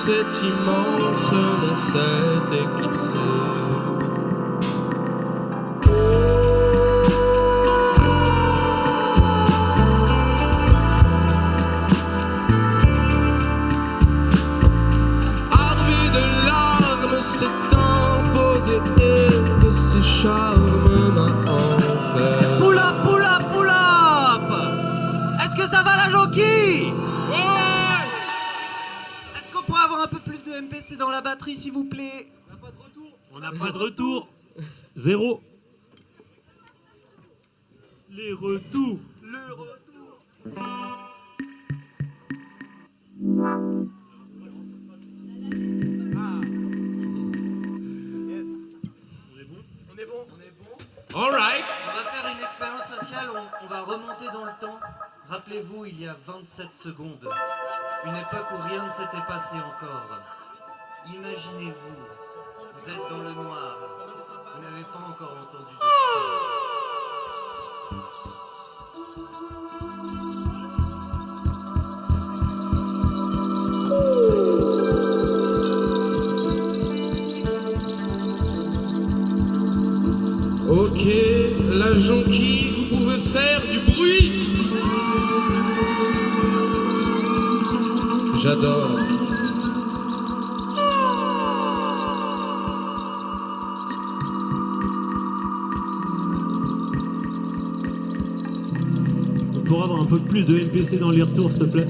cet immense monde s'est éclipsé. Armé de larmes s'étant posé et de ses charmes m'a envahi. Pull up, pull up, pull up! Est-ce que ça va la jonquille? Ouais! Est-ce qu'on pourrait avoir un peu plus de MPC dans la batterie, s'il vous plaît? On n'a pas de retour. On n'a pas de retour. Zéro. Les retours. Le retour. Yes. On est bon. On est bon. On est bon. All right. On va faire une expérience sociale, on va remonter dans le temps. Rappelez-vous, il y a 27 secondes, une époque où rien ne s'était passé encore. Imaginez-vous, vous êtes dans le noir, vous n'avez pas encore entendu d'histoire. Ok, la jonquille, vous pouvez faire du bruit. J'adore. On pourrait avoir un peu plus de MPC dans les retours, s'il te plaît.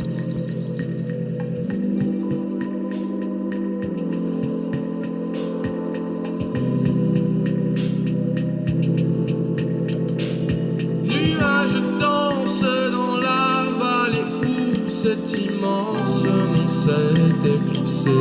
Nuages dansent dans la vallée où cet immense monde s'est éclipsé.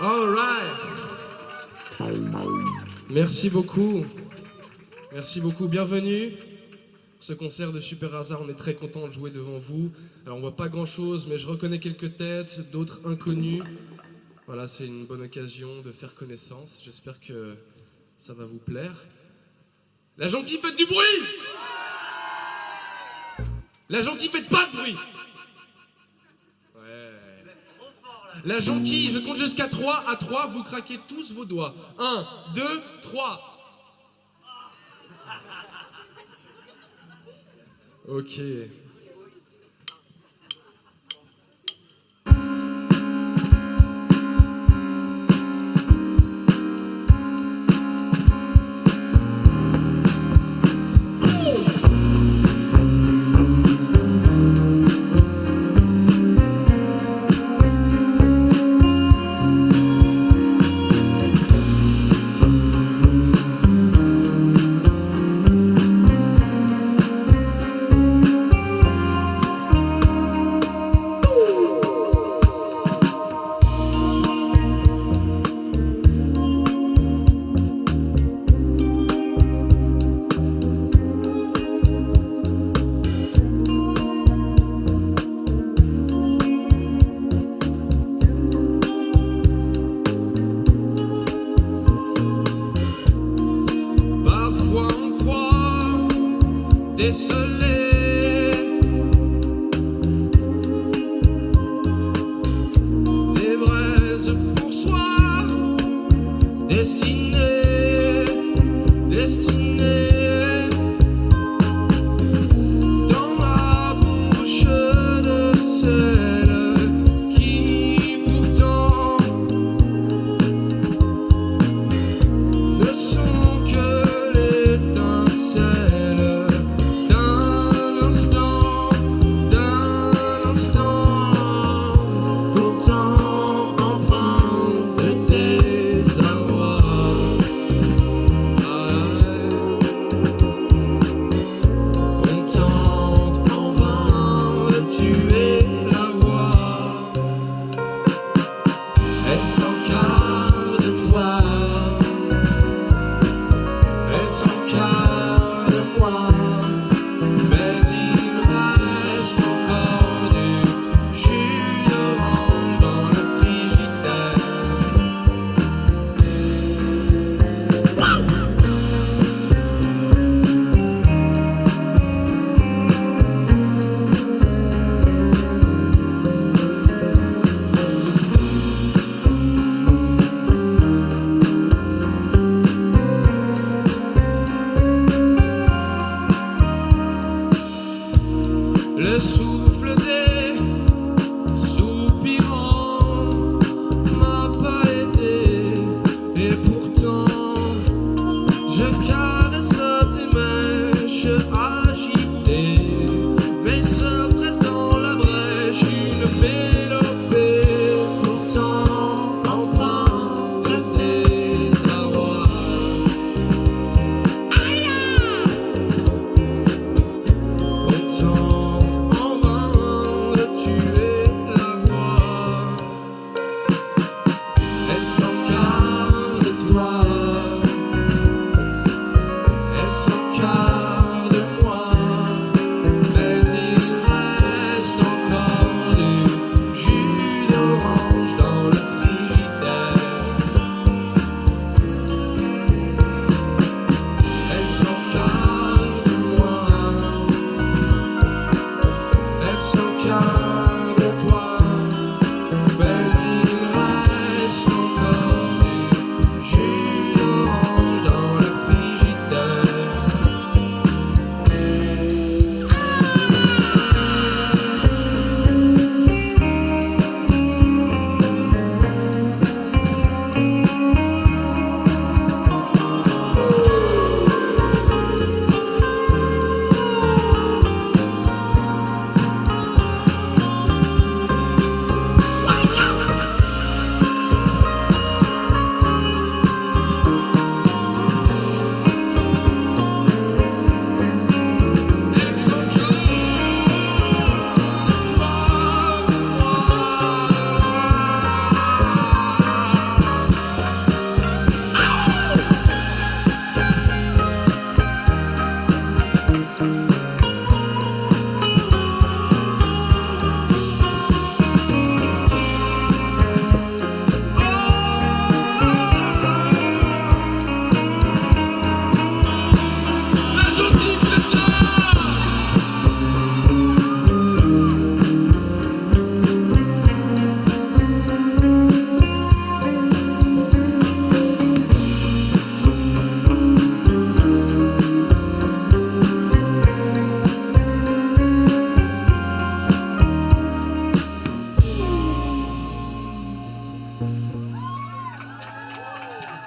All right. Merci beaucoup. Merci beaucoup. Bienvenue. Ce concert de Super Hasard, on est très content de jouer devant vous. Alors on voit pas grand chose, mais je reconnais quelques têtes, d'autres inconnues. Voilà, c'est une bonne occasion de faire connaissance. J'espère que ça va vous plaire. La jonquille, faites du bruit! La jonquille, faites pas de bruit! Ouais. La jonquille, je compte jusqu'à 3. À 3, vous craquez tous vos doigts. 1, 2, 3. Ok. Décelé, des braises pour soi, destinées, destinées, dans la bouche de celle qui pourtant ne sont que l'étincelle.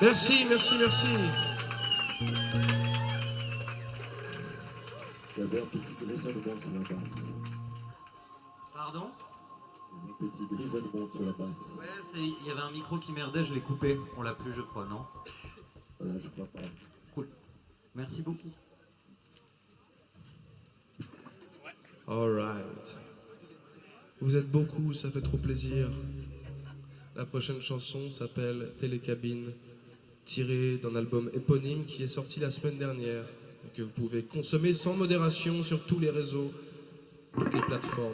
Merci, merci, merci. Il y avait un petit grisonnement sur la basse. Pardon? Un petit grisonnement sur la basse. Ouais, il y avait un micro qui merdait, je l'ai coupé. On l'a plus, je crois, non? Voilà, je crois pas. Cool. Merci beaucoup. Alright. Vous êtes beaucoup, ça fait trop plaisir. La prochaine chanson s'appelle Télécabine, tirée d'un album éponyme qui est sorti la semaine dernière et que vous pouvez consommer sans modération sur tous les réseaux, toutes les plateformes.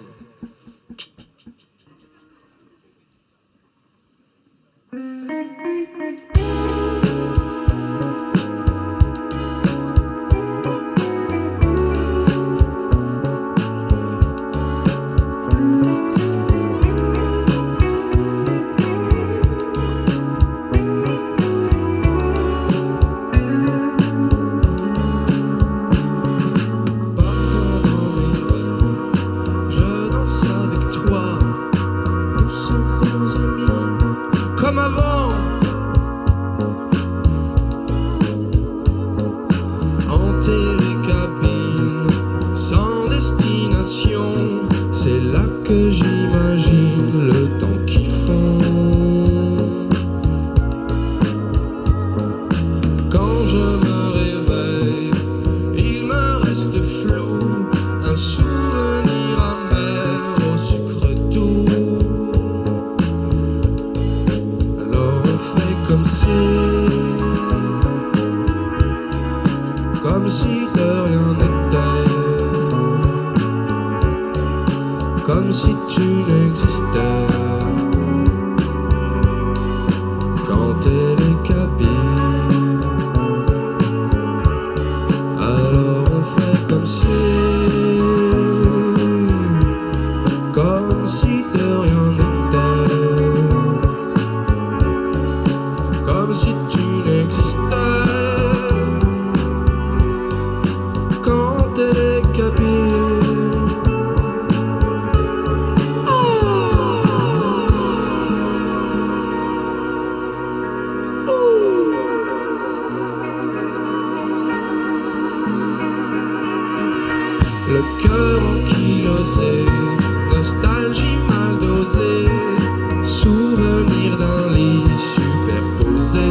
Je danse avec toi, nous sommes bons amis, comme avant. En télécabine, sans destination, c'est là que j'imagine le temps qu'ils font. Quand je me réveille, il me reste flou, un souvenir amer au sucre doux. Alors on fait comme si de rien n'était, comme si tu n'existais. Quand télécabine, alors on fait comme si de rien n'était, comme si tu n'existais. Quand télécabine, le cœur ankylosé, nostalgie mal dosée, souvenir d'un lit superposé.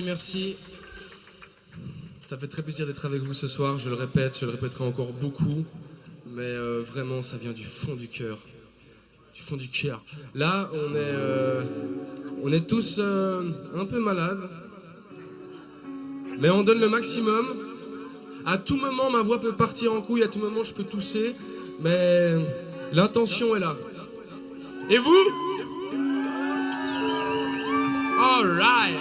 merci. Ça fait très plaisir d'être avec vous ce soir, je le répète, je le répéterai encore beaucoup, mais vraiment ça vient du fond du cœur. Du fond du cœur. Là, on est tous un peu malades, mais on donne le maximum. À tout moment, ma voix peut partir en couille, à tout moment, je peux tousser, mais l'intention est là. Et vous? All right.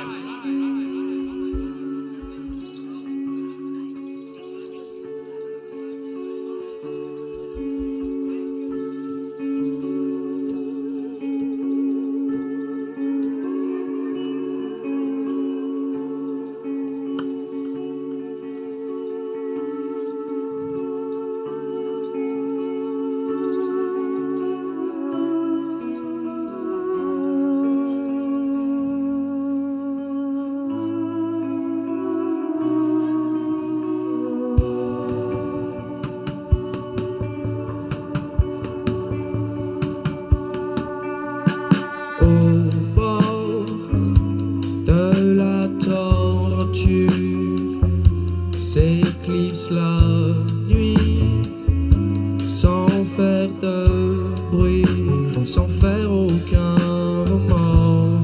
S'éclipse la nuit sans faire de bruit, sans faire aucun remords.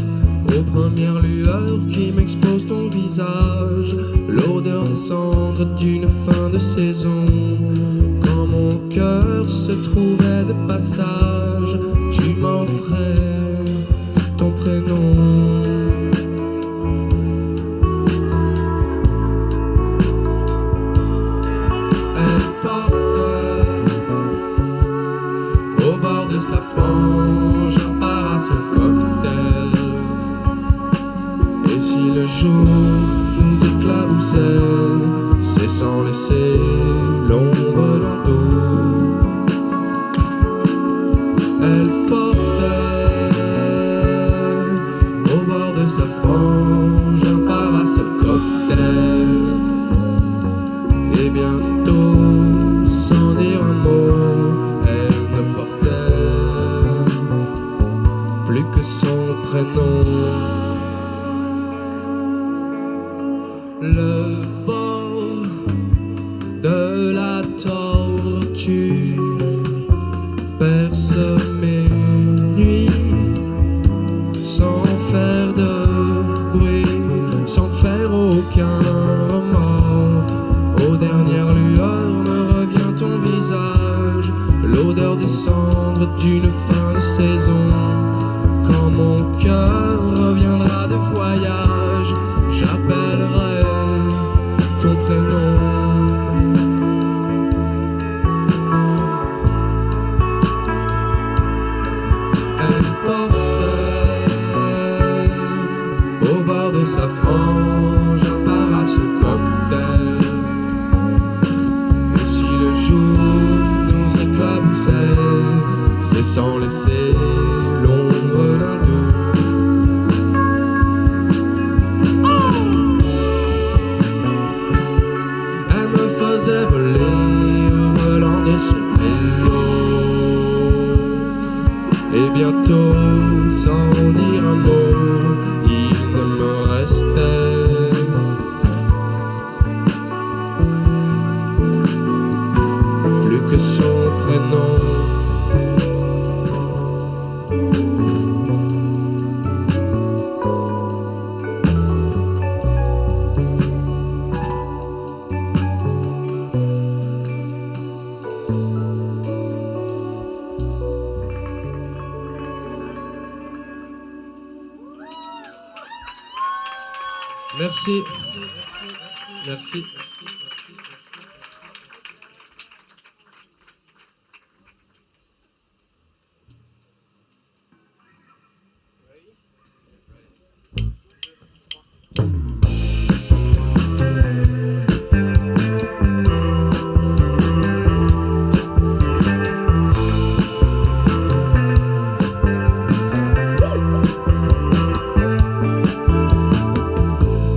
Aux premières lueurs qui m'exposent ton visage, l'odeur des cendres d'une fin de saison. Quand mon cœur se trouvait de passage, tu m'offrais ton prénom. Sa frange, un parasol cocktail. Et si le jour nous éclaboussait, c'est sans laisser l'ombre d'un dos. Elle portait au bord de sa frange un parasol cocktail. Et bientôt, sans dire un mot, plus que son prénom. Le bord de la tortue perce mes nuits sans faire de bruit, sans faire aucun remords. Aux dernières lueurs me revient ton visage, l'odeur des cendres d'une fin de saison. Quand mon cœur reviendra de voyage, j'appellerai ton prénom. Elle portait au bord de sa frange un parasol cocktail. Et si le jour nous éclaboussait, c'est sans laisser l'ombre d'un doute. Elle me faisait voler au volant de son vélo. Et bientôt, sans dire un mot, il ne me restait plus que son prénom. Merci. Merci.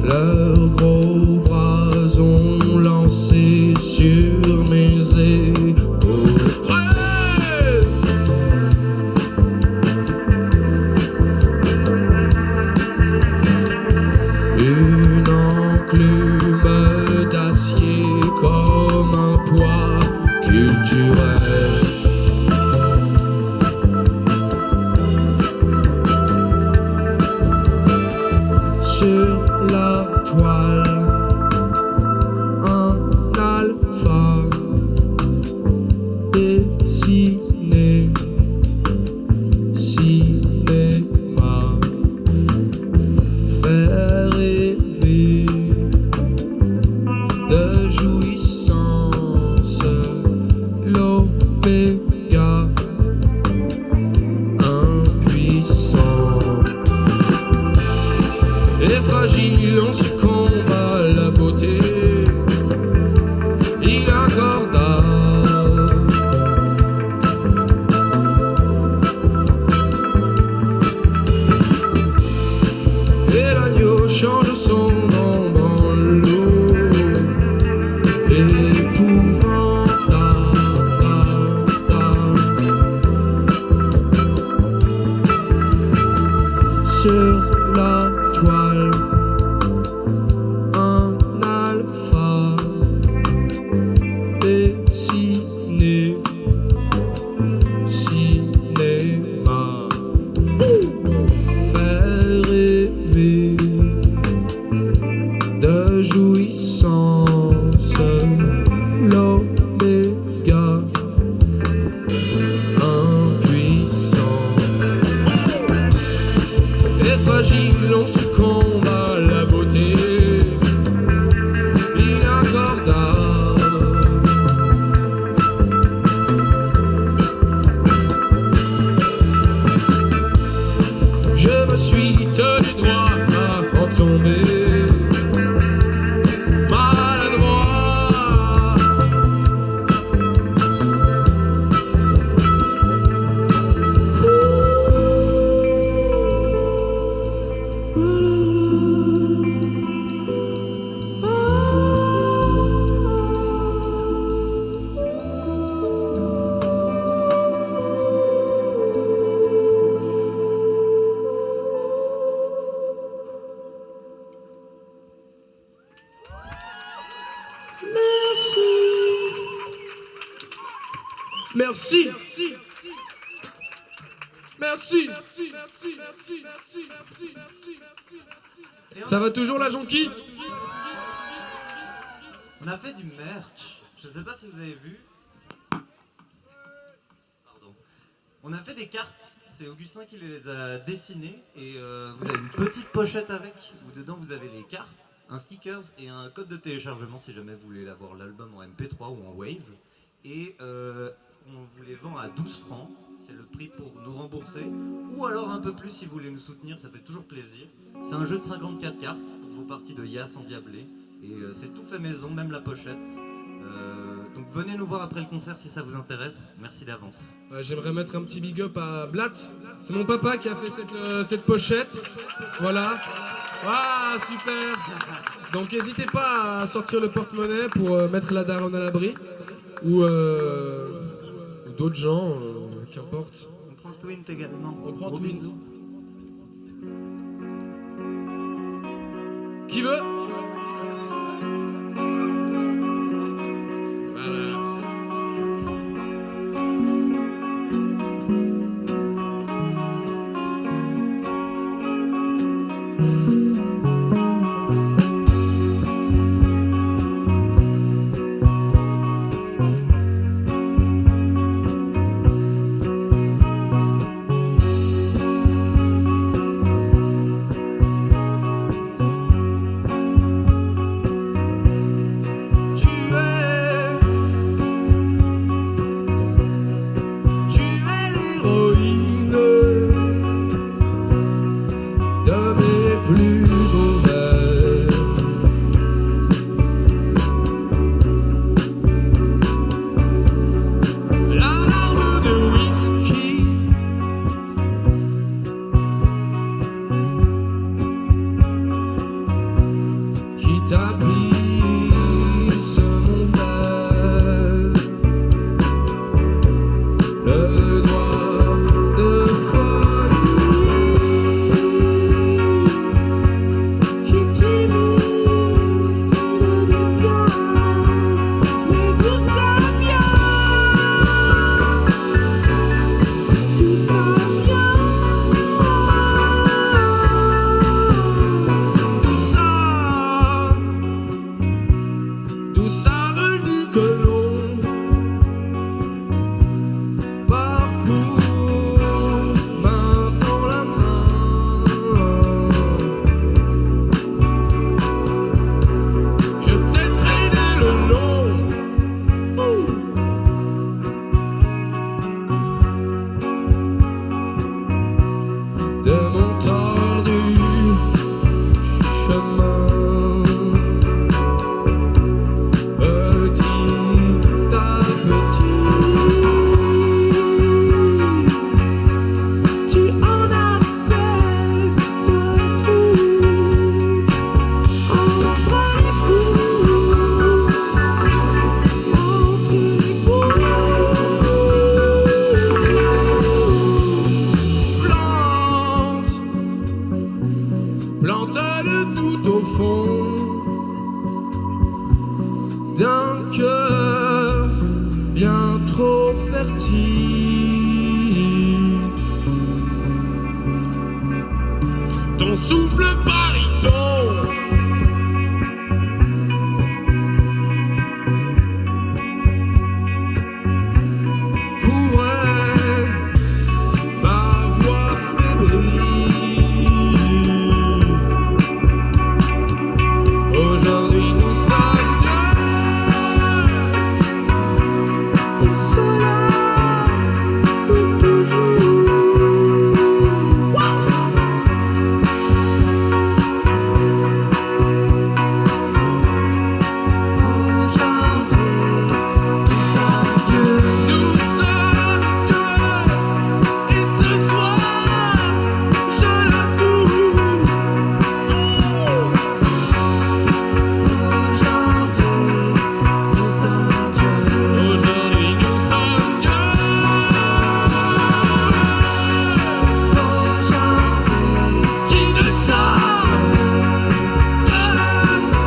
Leurs gros bras ont fragile, on succombe à la beauté inaccordable. Et l'agneau change son ombre en loup, épouvantable. Sur la toile, un alpha dessiné, cinéma, fait rêver de jouissance, l'oméga impuissant. Et fragile, on succombe à la beauté inaccordable. Je me suis tenu droit à en tomber maladroit. Merci. Merci. Ça va toujours la jonquille? On a fait du merch. Je sais pas si vous avez vu. Pardon. On a fait des cartes. C'est Augustin qui les a dessinées. Et vous avez une petite pochette avec, où dedans vous avez les cartes, un stickers et un code de téléchargement si jamais vous voulez avoir l'album en MP3 ou en Wave. Et on vous les vend à 12 francs. C'est le prix pour nous rembourser. Ou alors un peu plus si vous voulez nous soutenir, ça fait toujours plaisir. C'est un jeu de 54 cartes pour vos parties de Yas endiablé. Et c'est tout fait maison, même la pochette. Donc venez nous voir après le concert si ça vous intéresse. Merci d'avance. J'aimerais mettre un petit big up à Blatt. C'est mon papa qui a fait cette pochette. Voilà. Ah, super. Donc n'hésitez pas à sortir le porte-monnaie pour mettre la daronne à l'abri. Ou d'autres gens, qu'importe. On prend Twint également. On prend Gros Twint. bisous. Qui veut? Voilà. ton souffle baryton. Courait ma voix fébrile. Aujourd'hui nous sommes deux, et cela pour toujours. Nous sommes deux, et ce soir, je l'avoue. Aujourd'hui nous sommes deux. Qui ne sort de l'amour.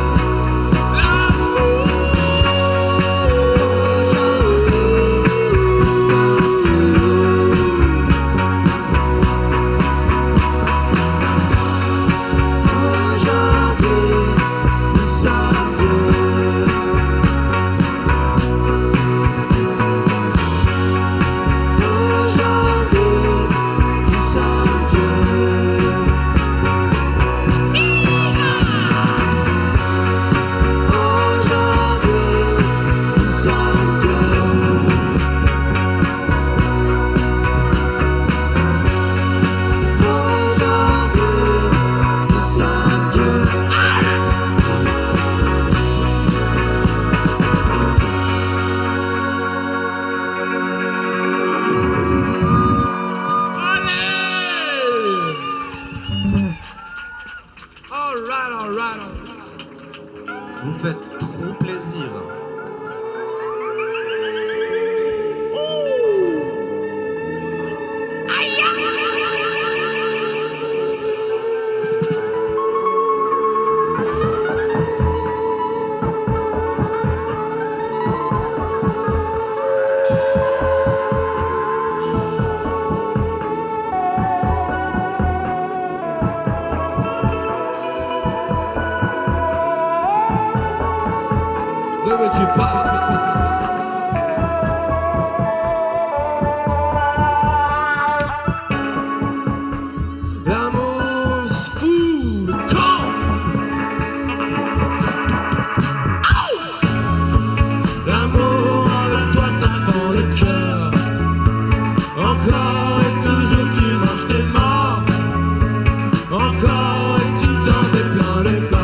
All right. Vous faites trop plaisir. Ne veux-tu pas? L'amour se fout le camp. L'amour avec toi ça fend le cœur. Encore et toujours tu manges tes morts. Encore et tu t'en fais plein les corps.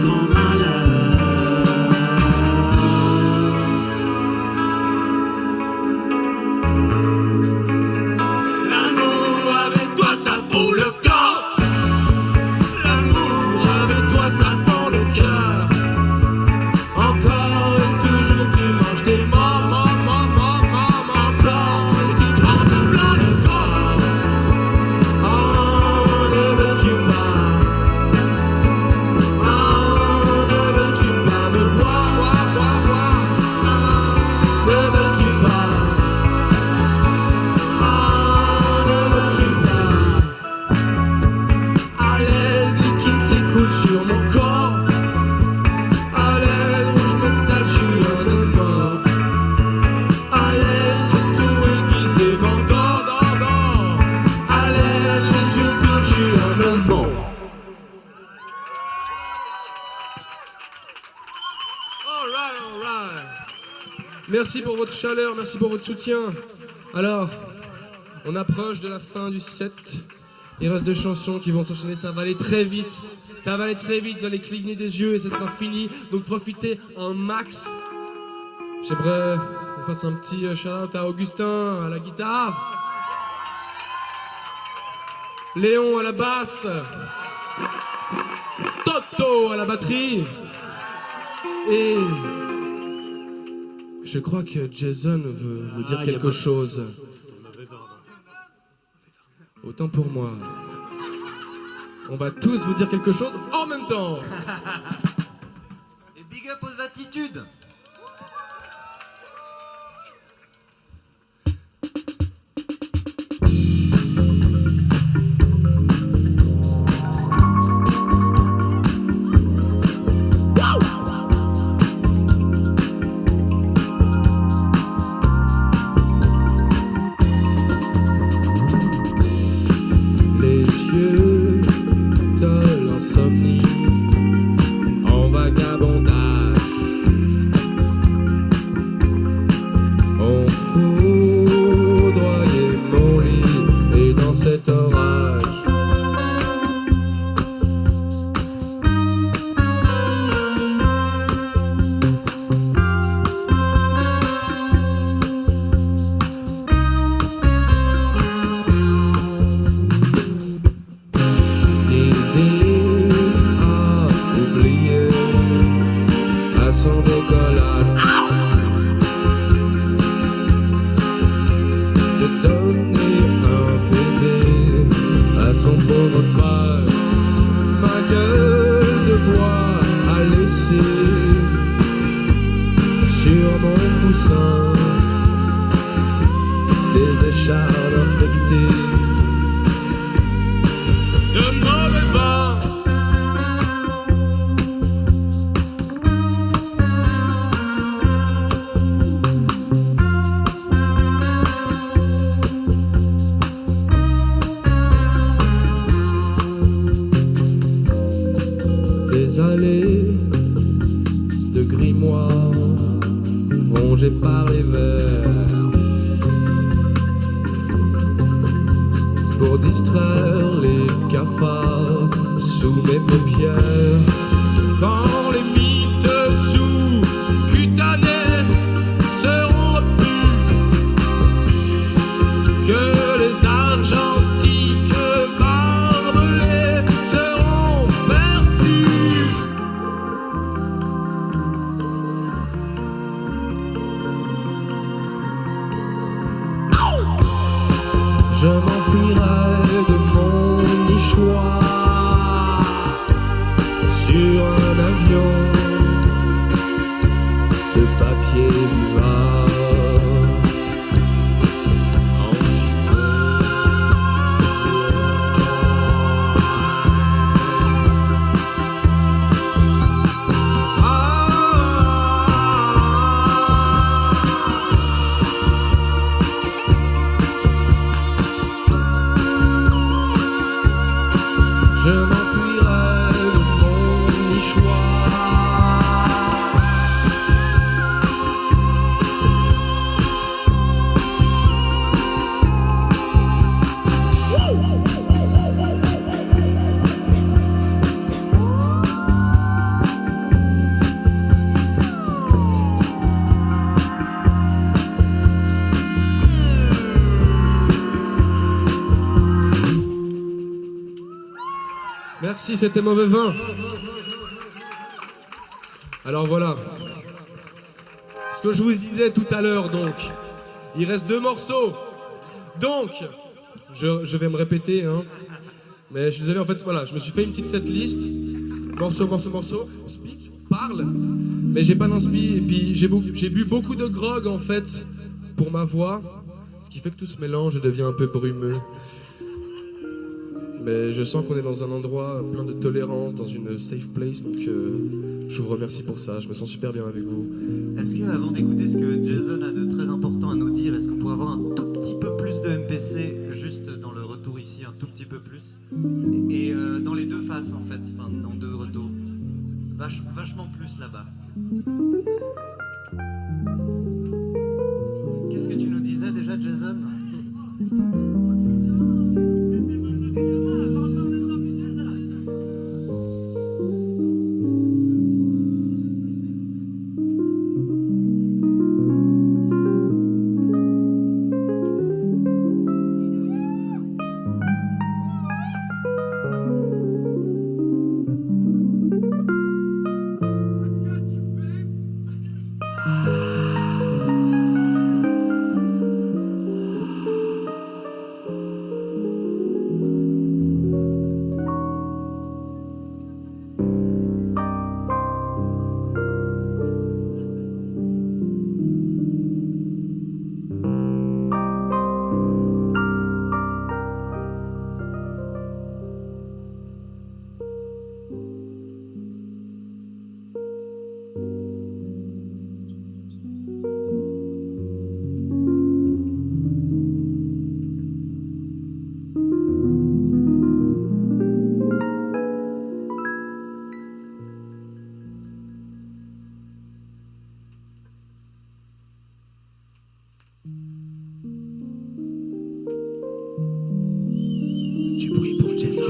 Dans malheur All right. Merci pour votre chaleur, merci pour votre soutien. Alors, on approche de la fin du set. Il reste 2 chansons qui vont s'enchaîner, ça va aller très vite. Ça va aller très vite, vous allez cligner des yeux et ce sera fini. Donc profitez un max. J'aimerais qu'on fasse un petit shout-out à Augustin à la guitare. Léon à la basse. Toto à la batterie. Et je crois que Jason veut vous dire quelque chose. Autant pour moi. On va tous vous dire quelque chose en même temps. Et big up aux attitudes. Je m'enfuirai de mon nichoir sur un avion de papier noir. Je m'enfuirai de mon nichoir. Merci, c'était Mauvais Vin. Alors voilà. Ce que je vous disais tout à l'heure, donc. Il reste 2 morceaux. Donc, je vais me répéter, hein. Mais je suis désolé, en fait, voilà, je me suis fait une petite setlist. Morceau, speak, parle. Mais j'ai pas d'inspi. Et puis j'ai bu beaucoup de grog, en fait, pour ma voix. Ce qui fait que tout se mélange et devient un peu brumeux. Mais je sens qu'on est dans un endroit plein de tolérance, dans une safe place, donc je vous remercie pour ça, je me sens super bien avec vous. Est-ce que, avant d'écouter ce que Jason a de très important à nous dire, est-ce qu'on pourrait avoir un tout petit peu plus de MPC juste dans le retour ici, un tout petit peu plus? Et dans les 2 faces en fait, enfin dans 2 retours. Vachement plus là-bas. Qu'est-ce que tu nous disais déjà, Jason? Du bruit pour Jason.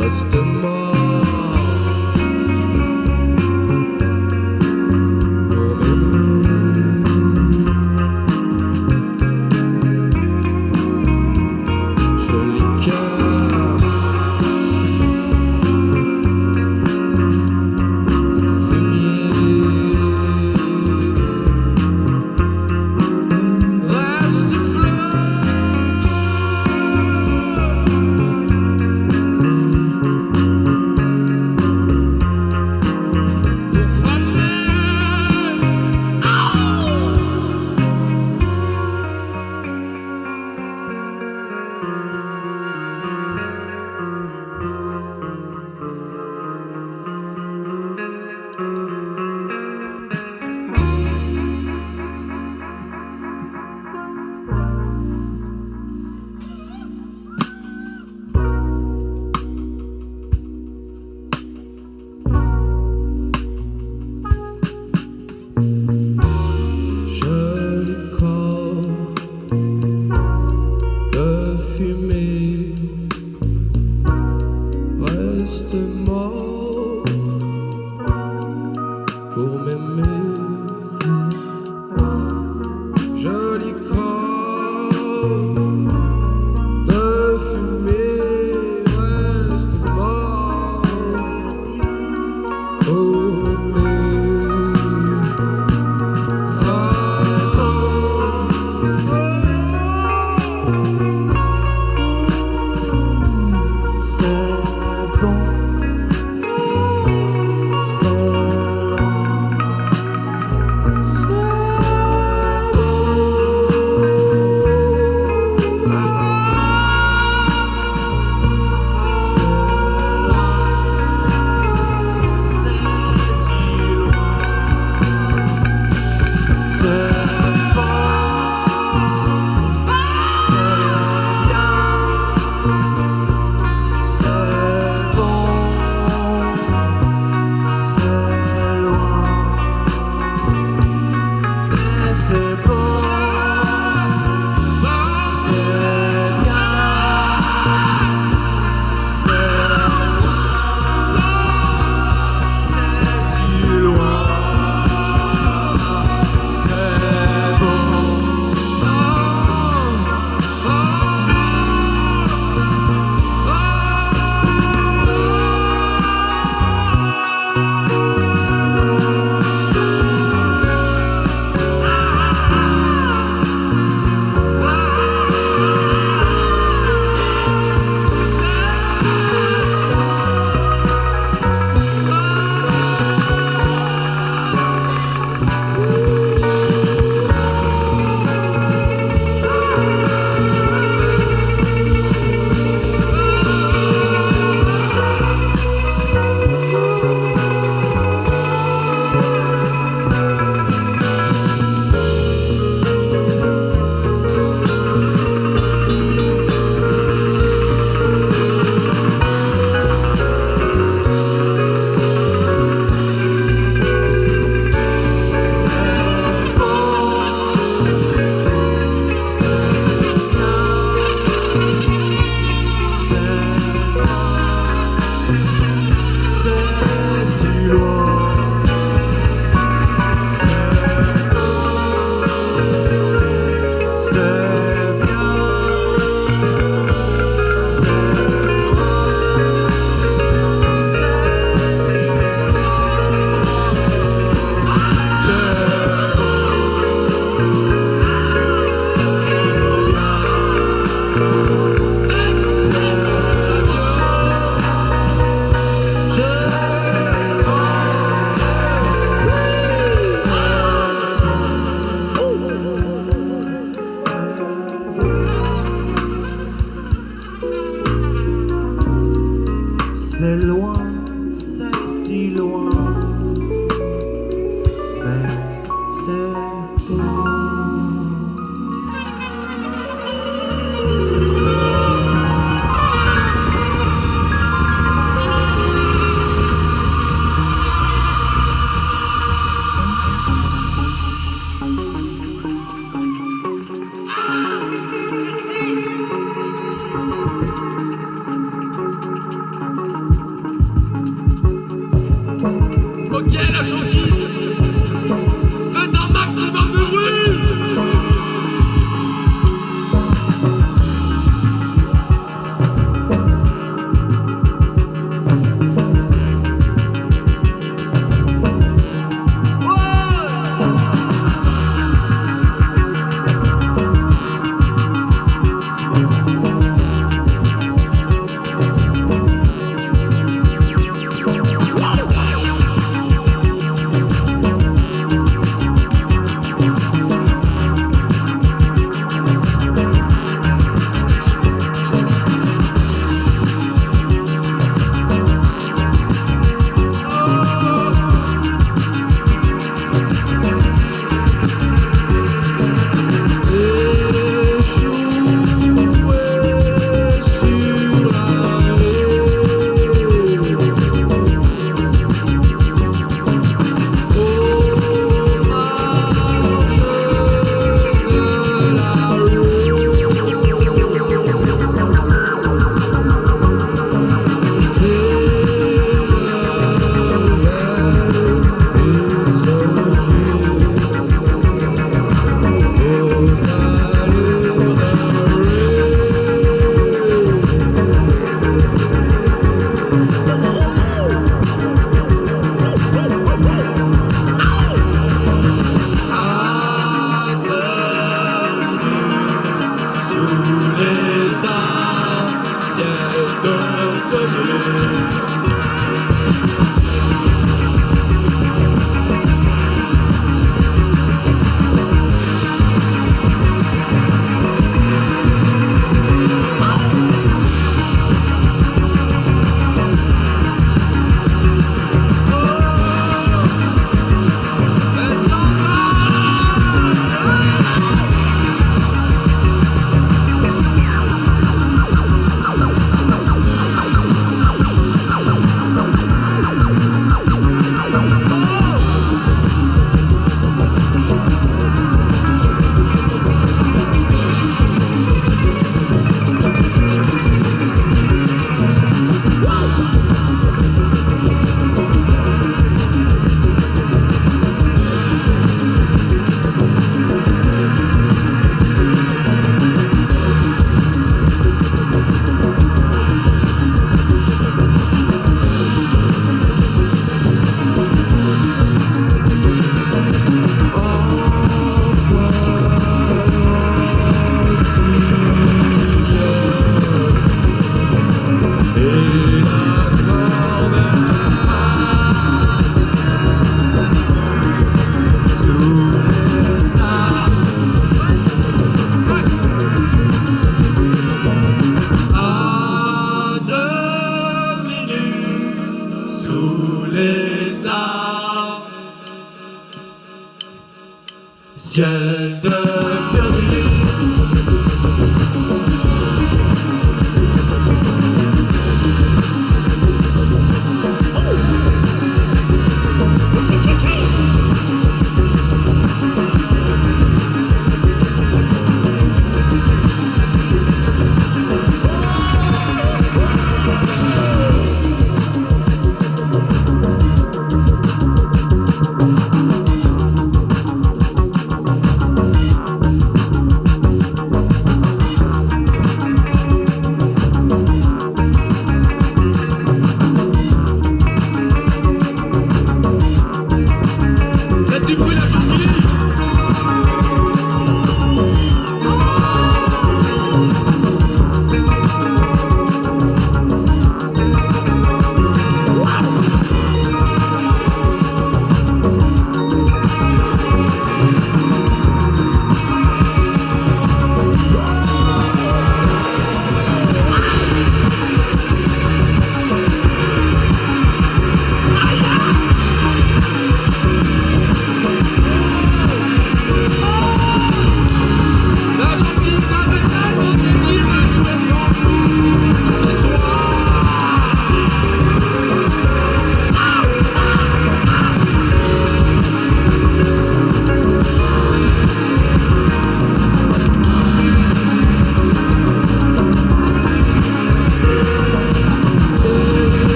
Reste mort. Ok, la Jean-Guy, faites un maximum de bruit. Ciel de Berlin.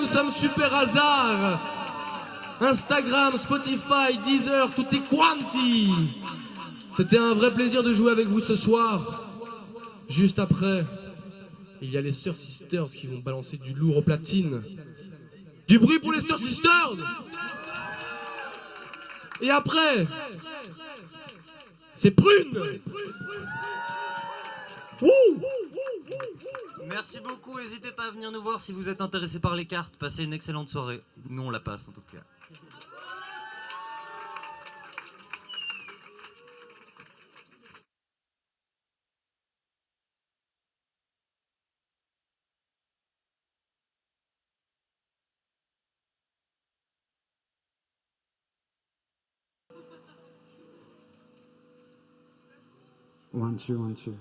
sommes Super Hasard. Instagram, Spotify, Deezer, tutti quanti. C'était un vrai plaisir de jouer avec vous ce soir. Juste après, il y a les Sœurs Sisters qui vont balancer du lourd au platine. Du bruit pour les Sœurs Sisters. Et après, c'est Prune. Wouh! Merci beaucoup, n'hésitez pas à venir nous voir si vous êtes intéressé par les cartes. Passez une excellente soirée. Nous on la passe en tout cas. One, two, one, two.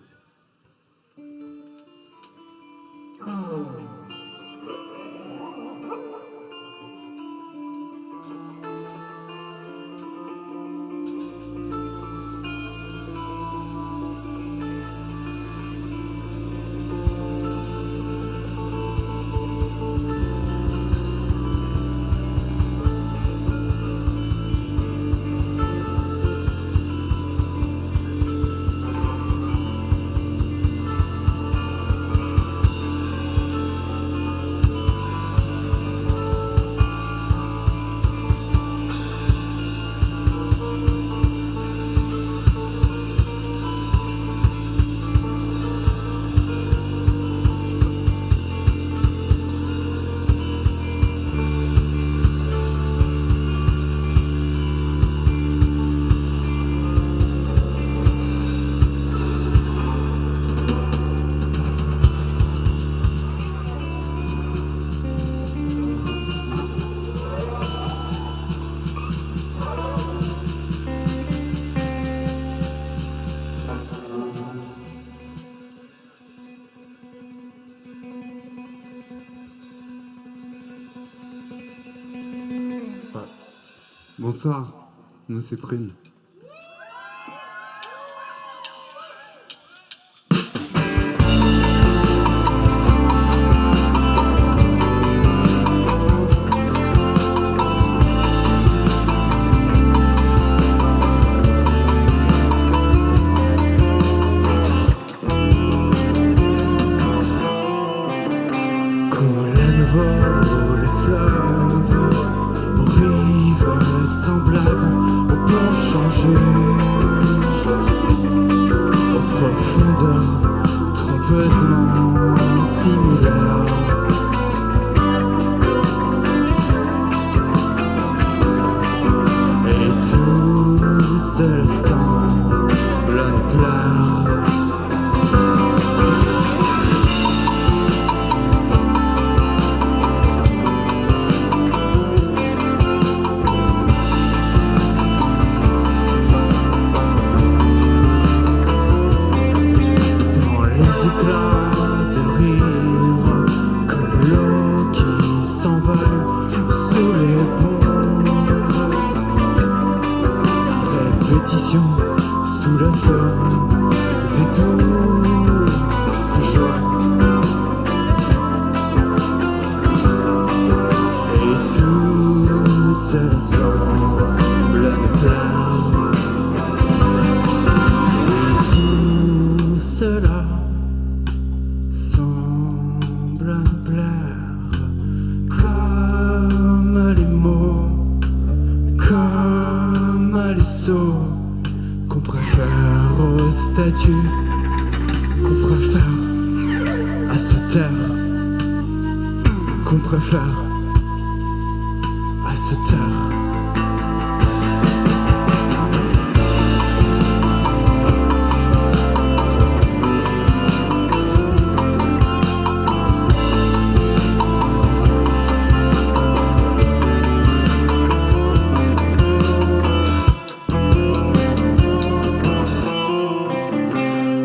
Bonsoir, nous c'est Prune. Qu'on préfère aux statues, qu'on préfère à se taire, qu'on préfère à se taire.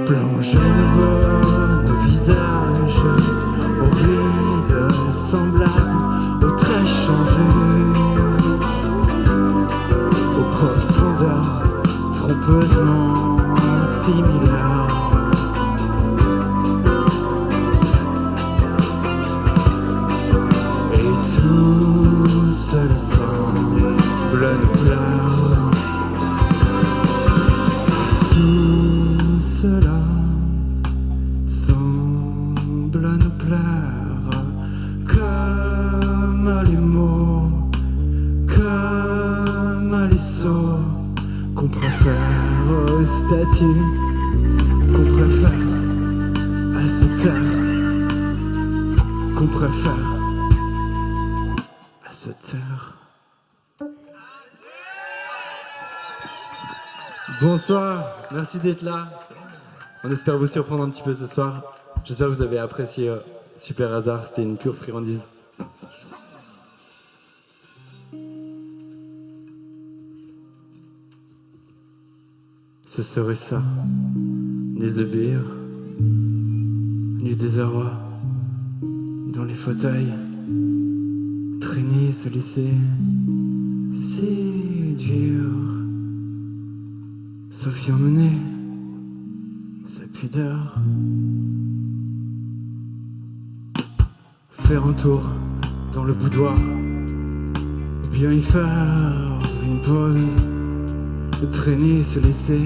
Plongez nos visages aux rides semblables aux traits changés, aux profondeurs trompeusement similaires. Et qu'on préfère au statut, qu'on préfère à se taire, qu'on préfère à se taire. Bonsoir, merci d'être là. On espère vous surprendre un petit peu ce soir. J'espère que vous avez apprécié Super Hasard, c'était une pure friandise. Ce serait ça, désobéir, du désarroi, dans les fauteuils, traîner, se laisser séduire, Sophie emmenée, sa pudeur, faire un tour dans le boudoir, ou bien y faire une pause. Traîner, se laisser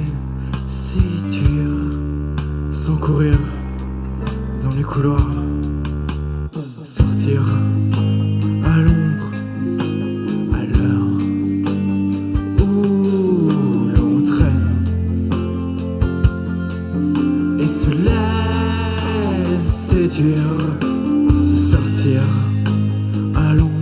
séduire, sans courir dans les couloirs, sortir à l'ombre, à l'heure où l'on traîne, et se laisse séduire, sortir à l'ombre.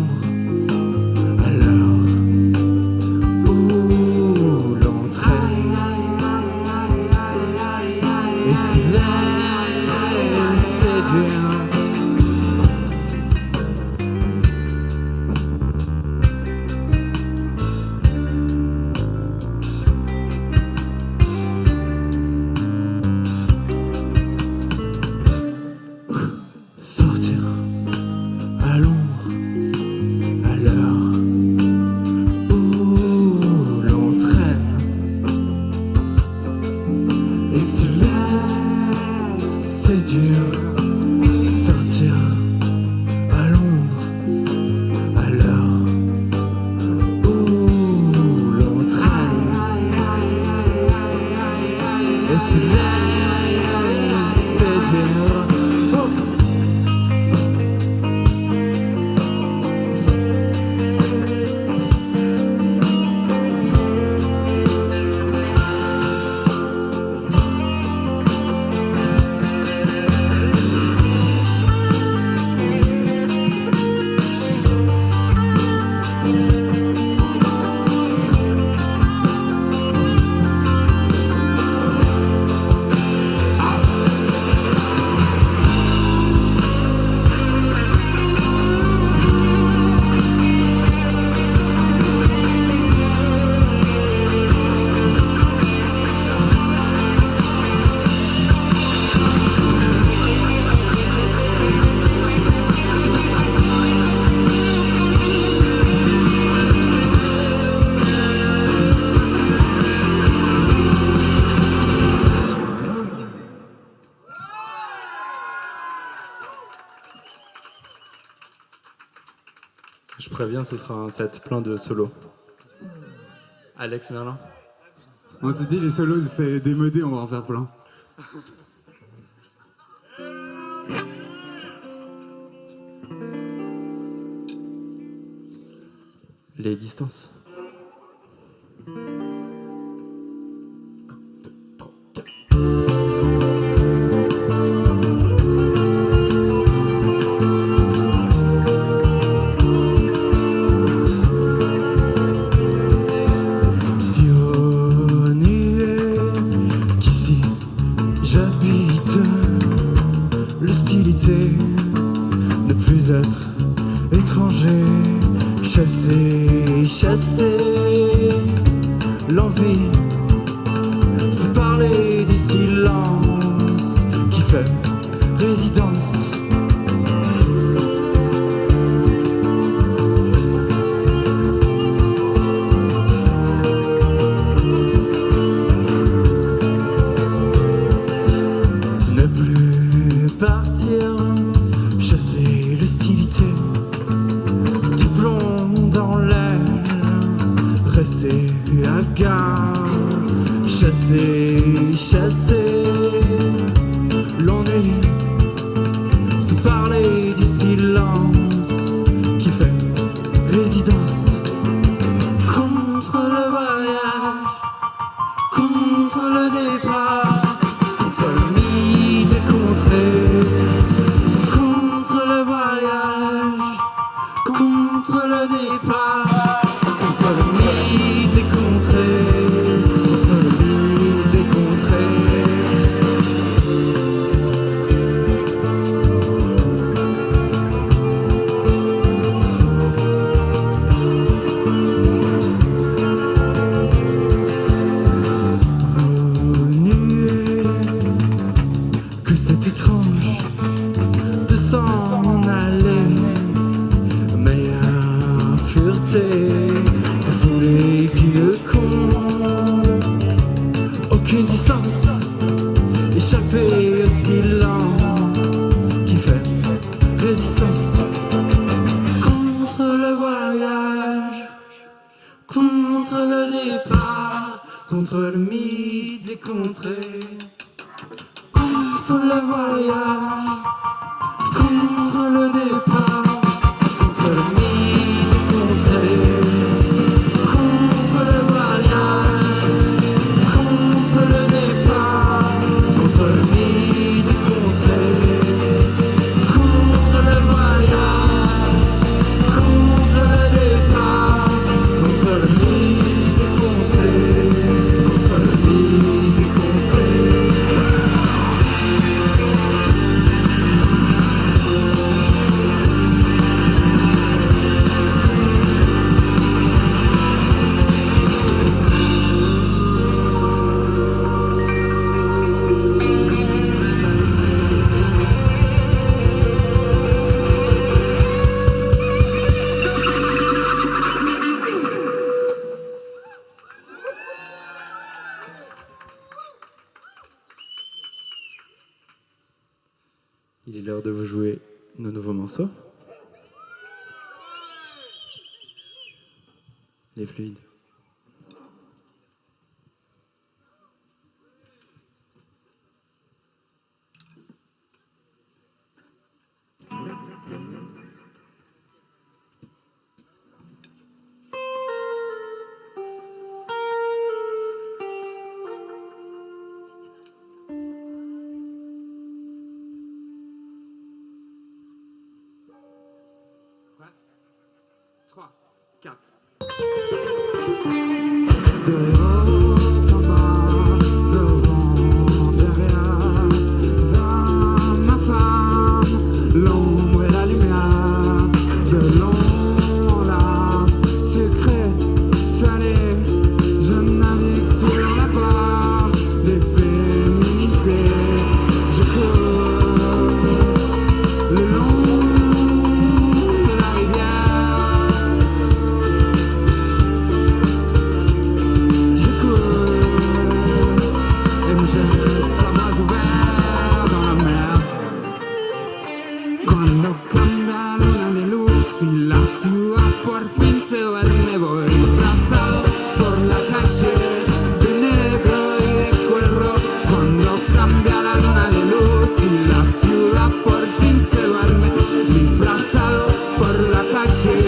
Je préviens, ce sera un set plein de solos. Alex Merlin. On s'est dit les solos c'est démodé, on va en faire plein. Les distances. Ne plus être étranger, chasser l'envie, se parler du silence qui fait résidence. Ne plus partir, chasser l'hostilité, du plomb dans l'aile, rester à gare, chasser l'ennui, se parler du silence qui fait résidence contre le voyage. contre le mythe des contrées, contre le voyage, contre le départ, contre le mythe des contrées, contre le voyage, contre le départ, contre le mythe des contrées, contre le voyage, contre le départ, contre le mythe des contrées, contre le mythe des contrées. Il est l'heure de vous jouer nos nouveaux morceaux. Les fluides. Prêt 3, 4. Dehors, en bas, devant, derrière, dans ma femme, l'ombre et la lumière, de long large, secret, salé, je navigue sur la barre des féminisés, je cours le long de la rivière, je cours et me jette à bras ouverts dans la mer. Cuando cambia la luna de luz y la ciudad por fin se duerme, voy disfrazado por la calle de negro y de cuero. Cuando cambia la luna de luz y la ciudad por fin se duerme, disfrazado por la calle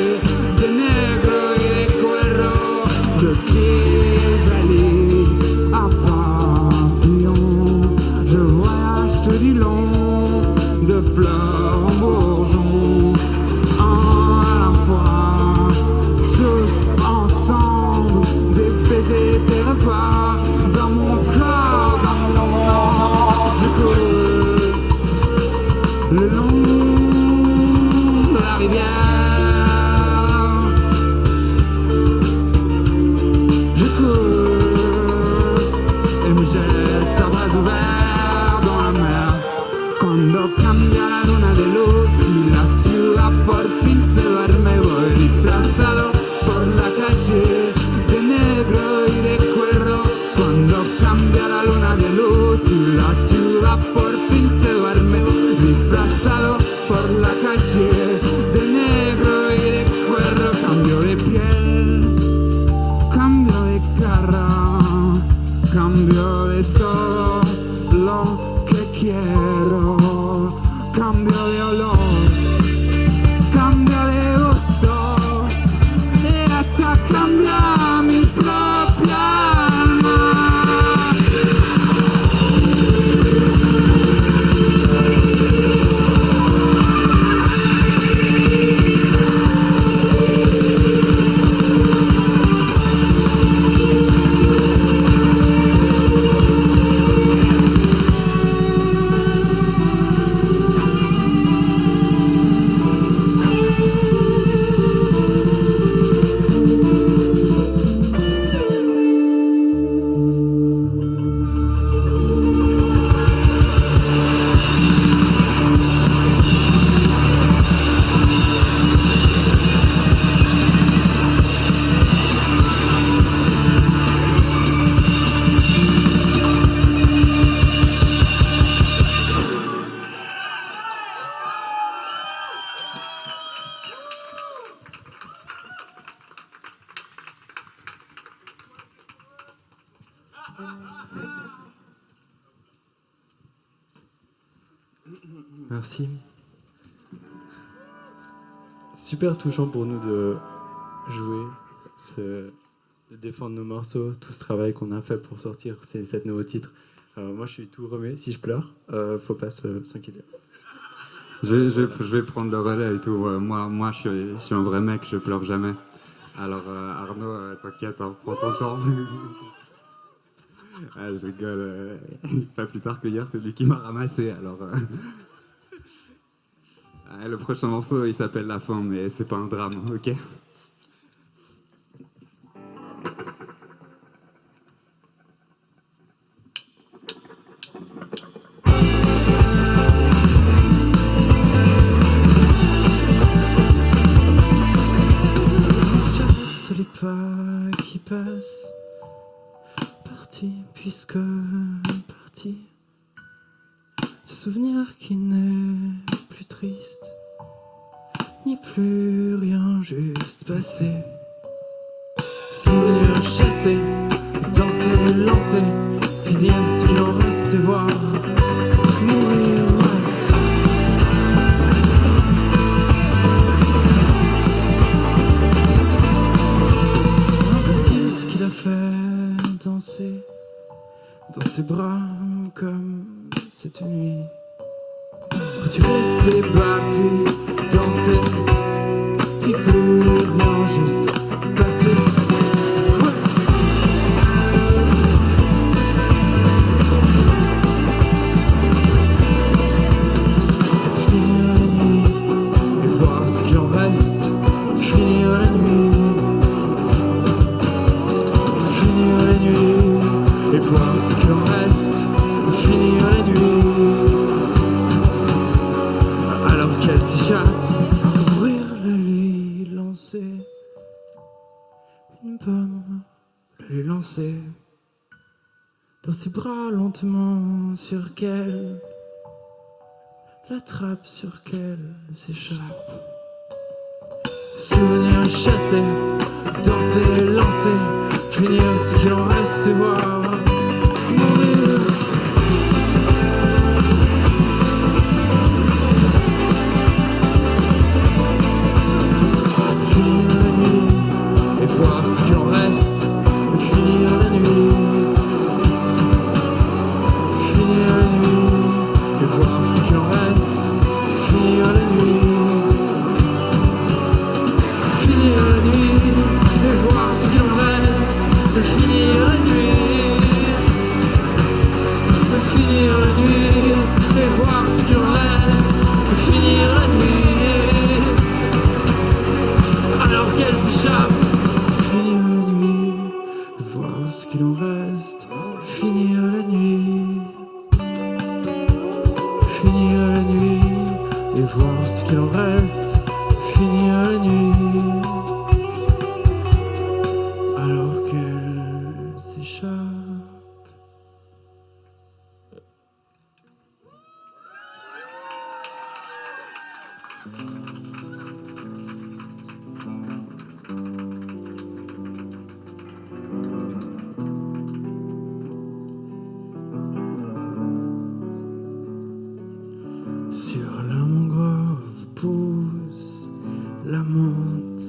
de negro y de cuero. De chrysalide à papillon, je voyage, je te dis long, de fleurs en bourgeon, à la fois, tous ensemble, des baisers, des repas, dans mon corps, dans mon corps, je cours le long de la rivière, je cours et me jette à bras ouverts dans la mer. Cuando cambia la luna de luz y la ciudad por fin se duerme, voy disfrazado por la calle de negro y de cuero. Cuando cambia la luna de luz y la ciudad por fin se duerme, disfrazado por la calle de negro y de cuero. Cambio de piel, cambio de cara, cambio de todo lo que quiero, cambio de olor, cambio de gusto, y hasta cambia mi propia alma. Merci. Super touchant pour nous de jouer, de défendre nos morceaux, tout ce travail qu'on a fait pour sortir ces 7 nouveaux titres. Moi, je suis tout remué. Si je pleure, faut pas s'inquiéter. Je vais prendre le relais et tout. Moi je suis un vrai mec, je pleure jamais. Alors Arnaud, t'inquiète, hein, prends ton temps. Ah, je rigole. Pas plus tard que hier, c'est lui qui m'a ramassé. Alors, le prochain morceau, il s'appelle La fin, mais c'est pas un drame, ok? Chasse les pas qui passent, parti puisque parti. Ce souvenir qui n'est plus triste, ni plus rien, juste passé. Souvenir chassé, danser, lancer, finir ce qu'il en reste et voir mourir. Rappelle-t-il ce qu'il a fait danser dans ses bras comme cette nuit? Retirer ses bas puis danser, puis plus rien, juste passer. Finir la nuit et voir ce qu'il en reste. Finir la nuit, finir la nuit et voir ce qu'il en reste. Finir la nuit alors qu'elle s'échappe, ouvrir le lui lancer une pomme, le lui lancer dans ses bras lentement sur qu'elle l'attrape, sur qu'elle s'échappe. Souvenir chassé, danser, lancer, finir ce qu'il en reste et voir mourir. Finir la nuit et voir ce qu'il en reste. Finir la nuit, finir la nuit et voir ce qu'il en reste. Finir la nuit, finir la nuit et voir ce qu'il en reste. Finir la nuit, finir la nuit et voir ce qu'il en reste. Finir la nuit alors qu'elle s'échappe. Finir la nuit, voir ce qu'il en reste. Finir la nuit, finir la nuit et voir ce qu'il en reste. Finir la nuit alors qu'elle s'échappe. Sur la mangrove pousse la menthe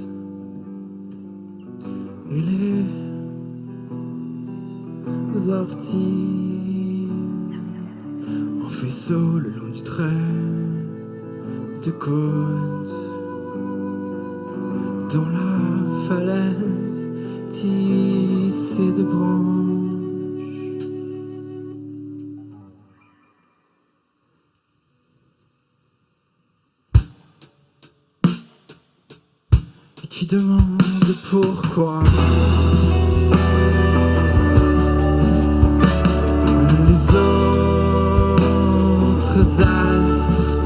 et les orties en faisceau le long du trait de côte. Dans la falaise tissée de branches. Et tu demandes pourquoi les autres astres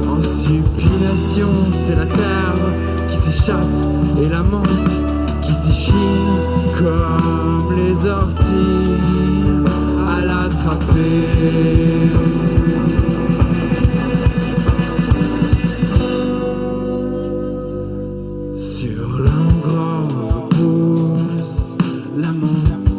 en supination, c'est la terre qui s'échappe et la menthe qui s'échine comme les orties à l'attraper. Sur la mangrove pousse la menthe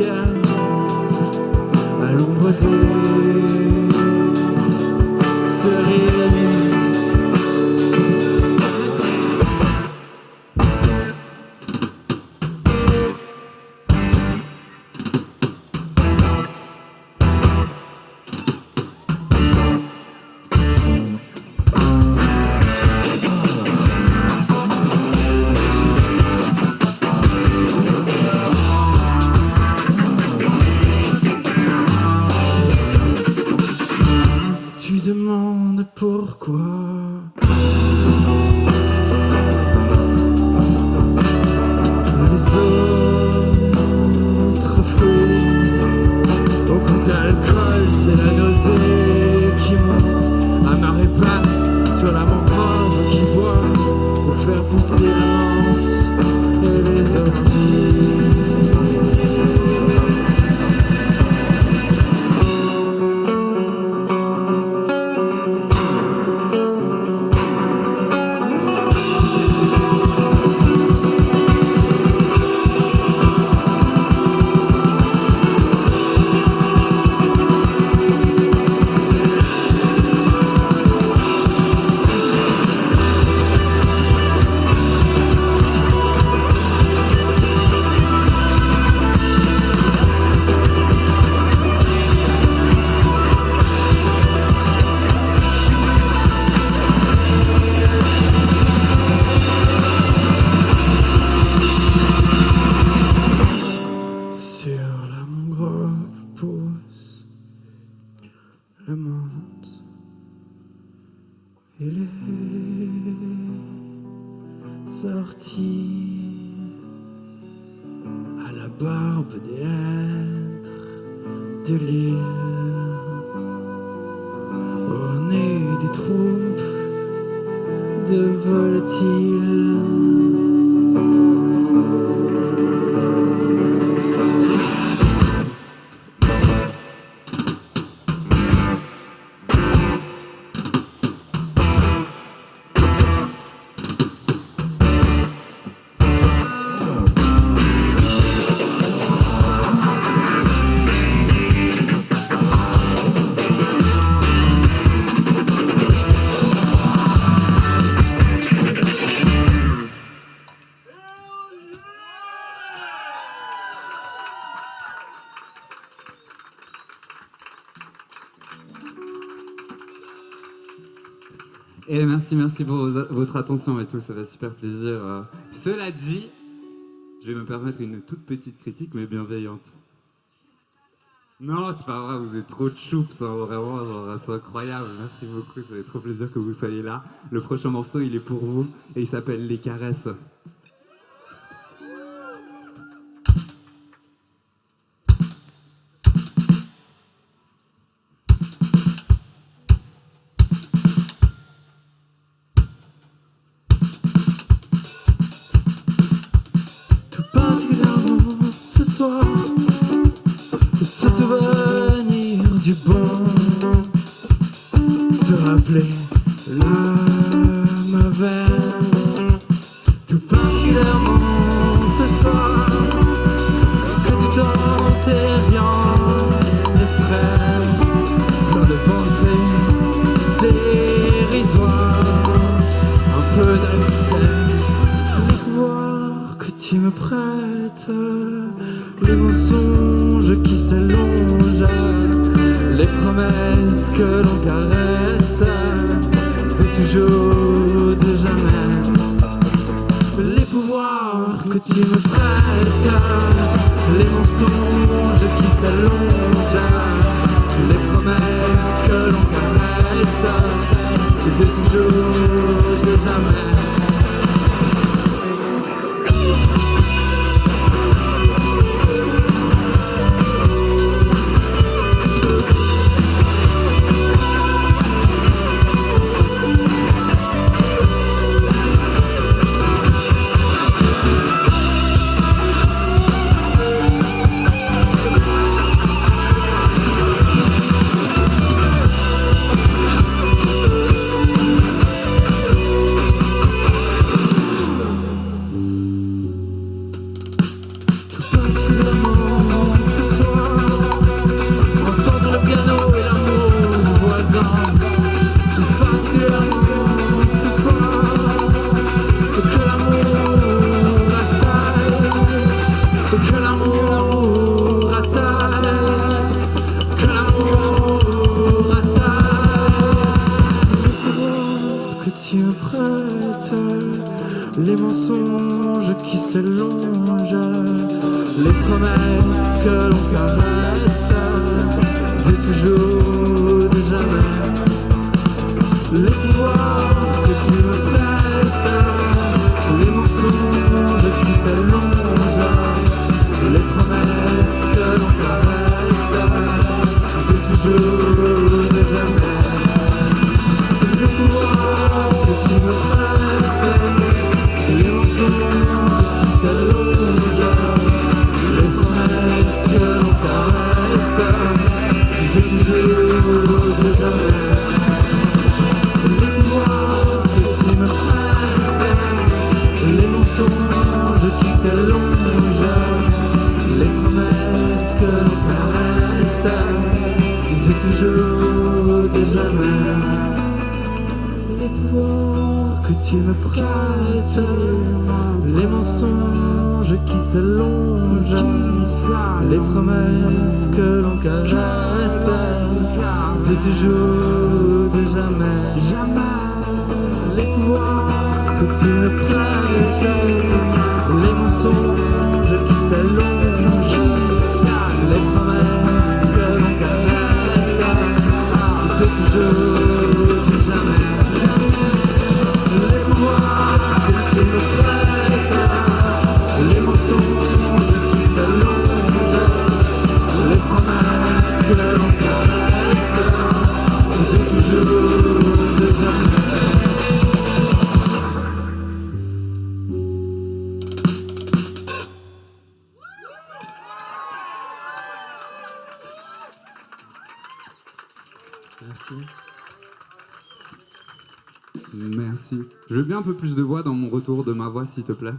rivière, à l'ombre des cerises. Tu demandes pourquoi. Les autres fruits, au goût d'alcool, c'est la nausée qui monte à marée basse sur la mangrove qui boit pour faire pousser la menthe et les orties. La menthe et les orties à la barbe des hêtres de l'île, au nez des troupes de volatiles. Et merci pour votre attention et tout, ça fait super plaisir. Cela dit, je vais me permettre une toute petite critique, mais bienveillante. Non, c'est pas vrai, vous êtes trop choups, hein, vraiment, genre, c'est incroyable. Merci beaucoup, ça fait trop plaisir que vous soyez là. Le prochain morceau, il est pour vous, et il s'appelle Les Caresses. Se souvenir du bon, se rappeler le mauvais, tout particulièrement ce soir, que du temps t'es rien, les frères, plein de pensées dérisoires, un peu d'accès, les pouvoirs que tu me prêtes, les mensonges qui s'allongent, les promesses que l'on caresse, de toujours, de jamais, les pouvoirs que tu me prêtes, les mensonges qui s'allongent, les promesses que l'on caresse, de toujours, de jamais. Tout particulièrement ce les promesses que l'on caresse, de toujours, de jamais, les pouvoirs que tu me prêtes, les mensonges qui s'allongent, les promesses que l'on caresse, de toujours, de jamais, les pouvoirs que tu me prêtes, les mensonges qui s'allongent, les promesses que l'on caresse, de toujours, de jamais. Les pouvoirs que tu me prêtes, les mensonges qui s'allongent, les promesses que l'on caresse, de toujours, de jamais. Les pouvoirs que tu me prêtes, les mensonges qui s'allongent, les promesses que l'on caresse, de toujours, de jamais, jamais. Les pouvoirs que tu me prêtes, les mensonges qui s'allongent, les promesses que l'on caresse, de toujours, de jamais. Les pouvoirs que tu me prêtes, les mensonges qui s'allongent, les promesses que l'on caresse, de toujours, de jamais. Merci. Merci. Je veux bien un peu plus de voix dans mon retour de ma voix, s'il te plaît.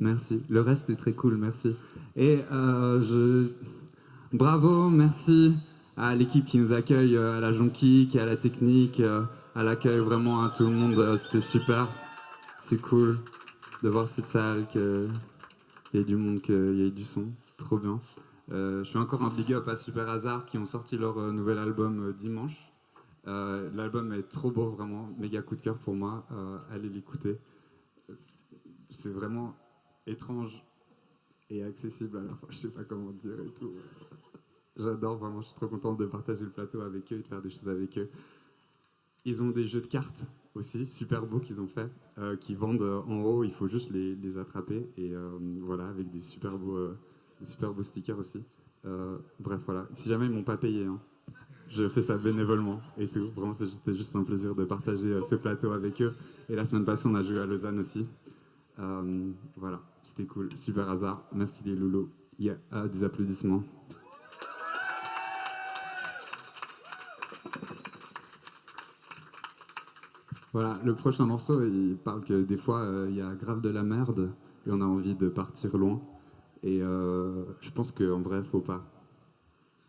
Merci. Le reste est très cool, merci. Et bravo, merci à l'équipe qui nous accueille, à la Jonquique, à la technique, à l'accueil, vraiment à tout le monde. C'était super. C'est cool de voir cette salle, qu'il y ait du monde, qu'il y ait du son. Trop bien. Je fais encore un big up à Super Hasard qui ont sorti leur nouvel album dimanche. L'album est trop beau, vraiment, méga coup de cœur pour moi. Allez l'écouter. C'est vraiment étrange et accessible à la fois, je sais pas comment dire et tout. J'adore vraiment, je suis trop contente de partager le plateau avec eux et de faire des choses avec eux. Ils ont des jeux de cartes aussi, super beaux qu'ils ont fait, qui vendent en haut, il faut juste les attraper et voilà, avec des super beaux stickers aussi. Bref, voilà, si jamais ils m'ont pas payé, hein. Je fais ça bénévolement et tout. Vraiment, c'était juste un plaisir de partager ce plateau avec eux. Et la semaine passée, on a joué à Lausanne aussi. Voilà, c'était cool. Super Hasard. Merci les loulous. Yeah, des applaudissements. Voilà, le prochain morceau, il parle que des fois, il y a grave de la merde et on a envie de partir loin. Et je pense qu'en vrai, faut pas.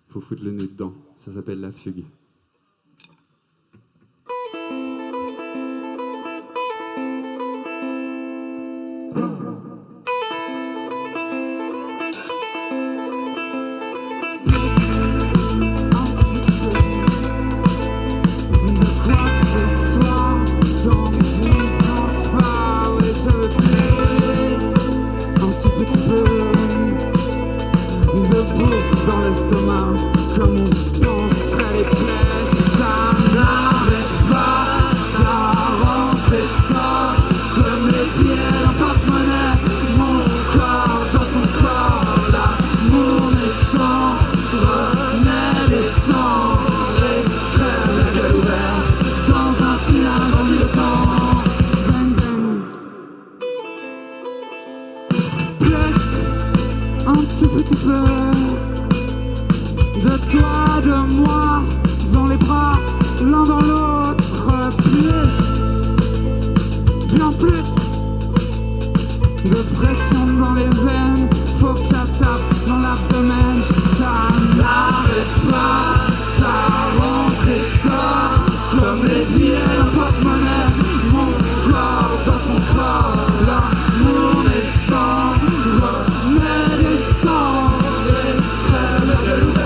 Faut foutre le nez dedans. Ça s'appelle La Fugue. Dans l'estomac, comme on penserait les plaies, ça n'arrête pas, ça rentre et sort, comme les pieds d'un porte-monnaie, mon corps dans son corps, l'amour naissant, renaît naissant, les crèves, la gueule ouverte, dans un film environnement, bang bang. Plus, un tout petit peu. De toi, de moi, dans les bras, l'un dans l'autre, plus, bien plus, de pression dans les veines, faut que ça tape dans l'abdomen, ça n'arrête pas, ça rentre et sort, comme les billets d'un porte-monnaie, mon corps dans son corps, l'amour naissant, renaît naissant, les crèves, la gueule ouverte.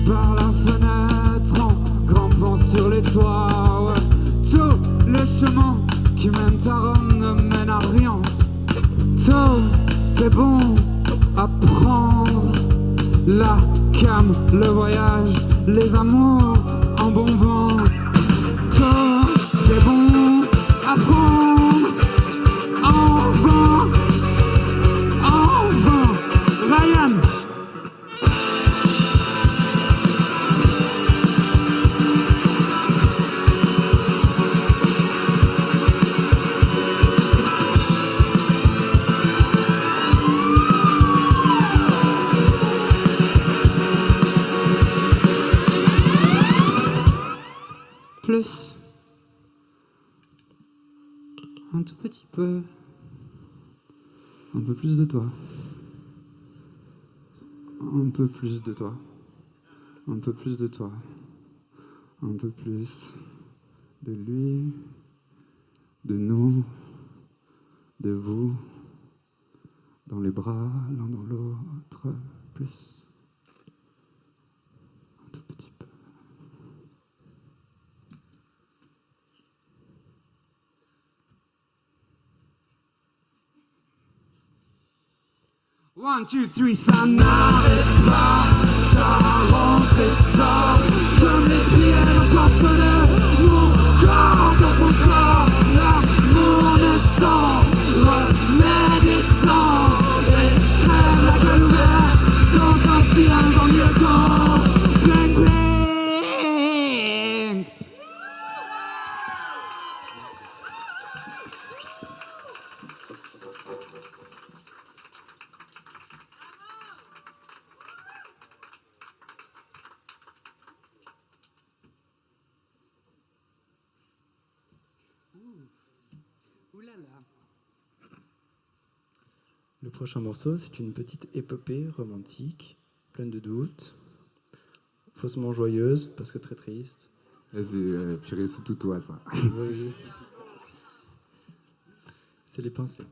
Par la fenêtre, en grimpant sur les toits, ouais. Tout le chemin qui mène ne mène à rien. Tout est bon à prendre. La cam, le voyage, les amours en bon vent. Tout est bon à prendre. En vain, Ryan. Plus. Un tout petit peu. Un peu plus de toi. Un peu plus de toi. Un peu plus de toi. Un peu plus de lui, de nous, de vous, dans les bras, l'un dans l'autre, plus. Un tout petit peu. One, two, three, ça n'arrête pas, ça rentre et sort, comme les prières encore de mon corps dans son corps, l'amour naissant, remet des sangs, et crève la gueule ouverte, dans un film dans mieux temps, bling bling. Le prochain morceau, c'est une petite épopée romantique, pleine de doutes, faussement joyeuse, parce que très triste. Purée, c'est tout toi, ça. Oui. C'est les pensées.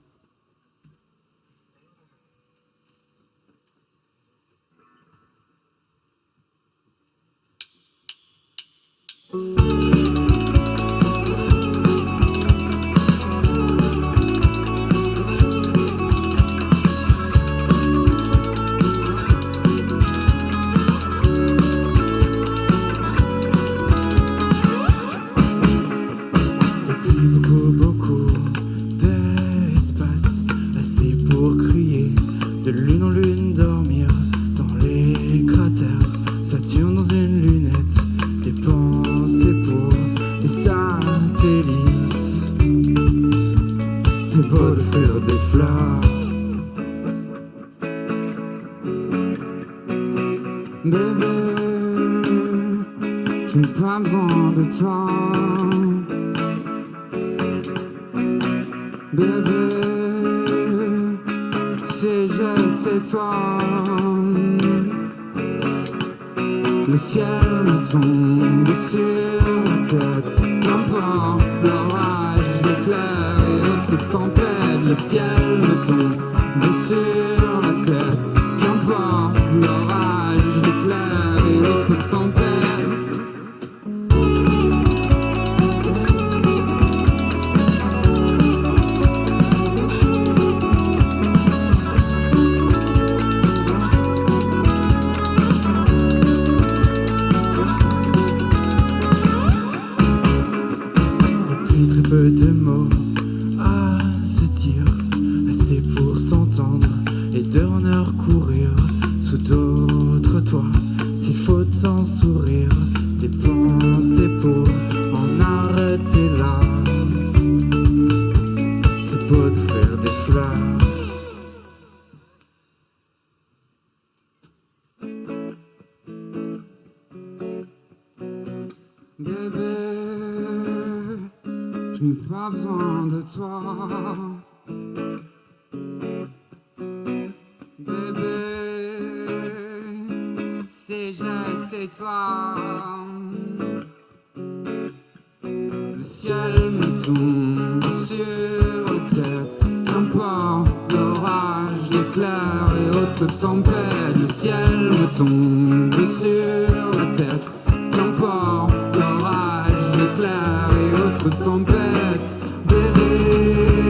Le ciel me tombe sur la tête, qu'importe l'orage, l'éclair et autres tempêtes. Le ciel me tombe sur la tête, qu'importe l'orage, l'éclair et autres tempêtes. Peu de mots à se dire, assez pour s'entendre et de honneur courir sous d'autres toits. S'il faut en sourire, des pensées pour en arrêter là. C'est beau d'offrir des fleurs. Bébé, je n'ai pas besoin de toi. Bébé, c'est j'étais toi. Le ciel me tombe sur la tête, qu'importe l'orage, l'éclair et autres tempêtes. Le ciel me tombe sur la tête, qu'importe l'orage, l'éclair et autres tempêtes. Bébé,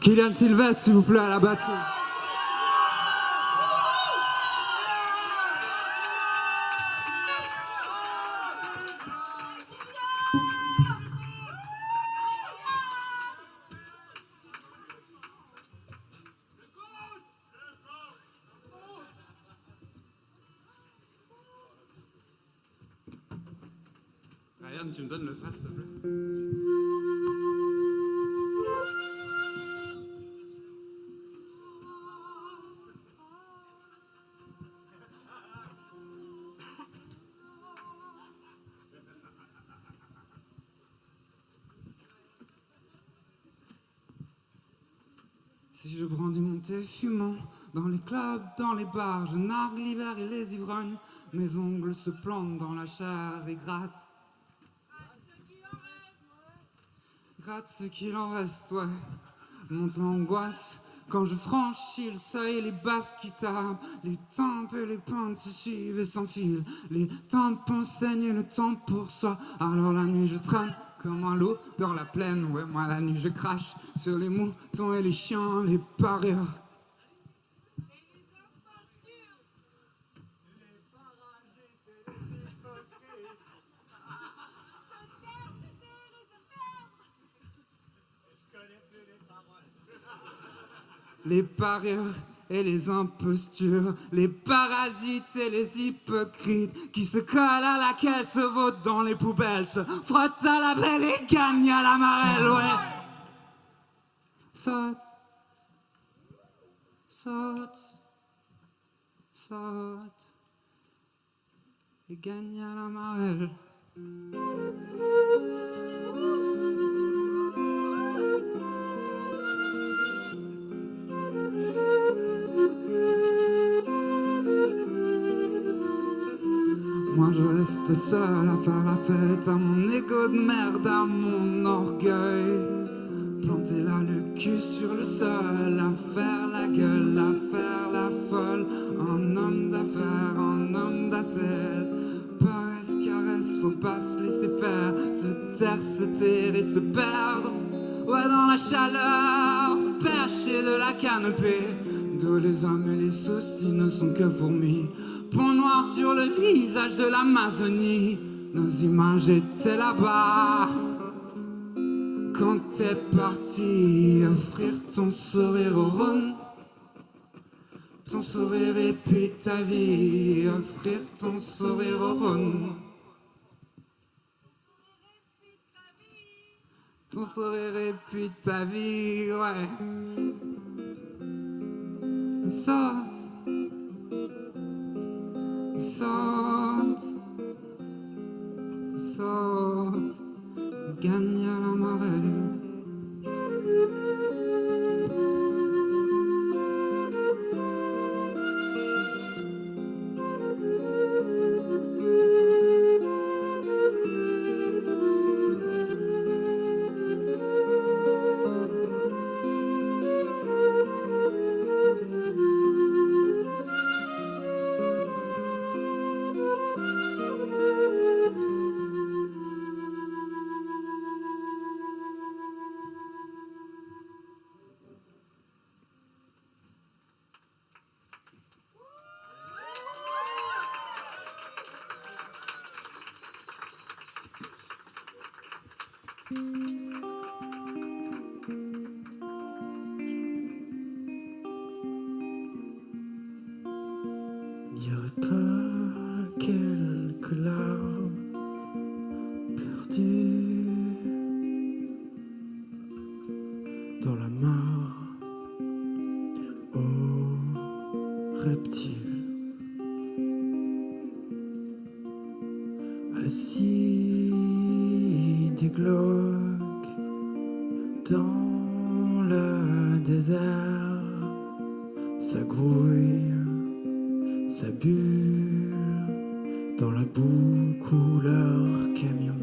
Kylian Sylvestre, s'il vous plaît, à la batterie. Ryan, tu me donnes le face, s'il te plaît? Si je brandis mon thé fumant, dans les clubs, dans les bars, je nargue l'hiver et les ivrognes. Mes ongles se plantent dans la chair et grattent. Gratte ce qu'il en reste, ouais. Monte l'angoisse quand je franchis le seuil, les basses guitares, les tempes et les pentes se suivent et s'enfilent. Les tampons saignent et le temps pour soi. Alors la nuit je traîne comme un loup dans la plaine. Ouais, moi la nuit je crache sur les moutons et les chiens, les parieurs. Les parieurs et les impostures, les parasites et les hypocrites qui se collent à laquelle se votent dans les poubelles, se frottent à la belle et gagnent à la marelle, ouais. Saute, saute, saute et gagne à la marelle. Moi je reste seul à faire la fête à mon ego de merde, à mon orgueil. Planter là le cul sur le sol, à faire la gueule, à faire la folle. Un homme d'affaires, un homme d'ascèse. Paresse, caresse, faut pas se laisser faire. Se taire, se taire et se perdre. Ouais, dans la chaleur, perché de la canopée. D'où les hommes et les soucis ne sont que fourmis. Pont noir sur le visage de l'Amazonie. Nos images étaient là-bas. Quand t'es parti offrir ton sourire au rhum. ton sourire et puis ta vie, offrir ton sourire au Rhône. Ton sourire et puis ta vie, ouais. Saute, saute, saute, gagne à la marelle. Y aurait pas quelques larmes perdues dans la mare aux reptiles, assis des glauques dans le désert, ça grouille, ça bulle dans la boue couleur camion.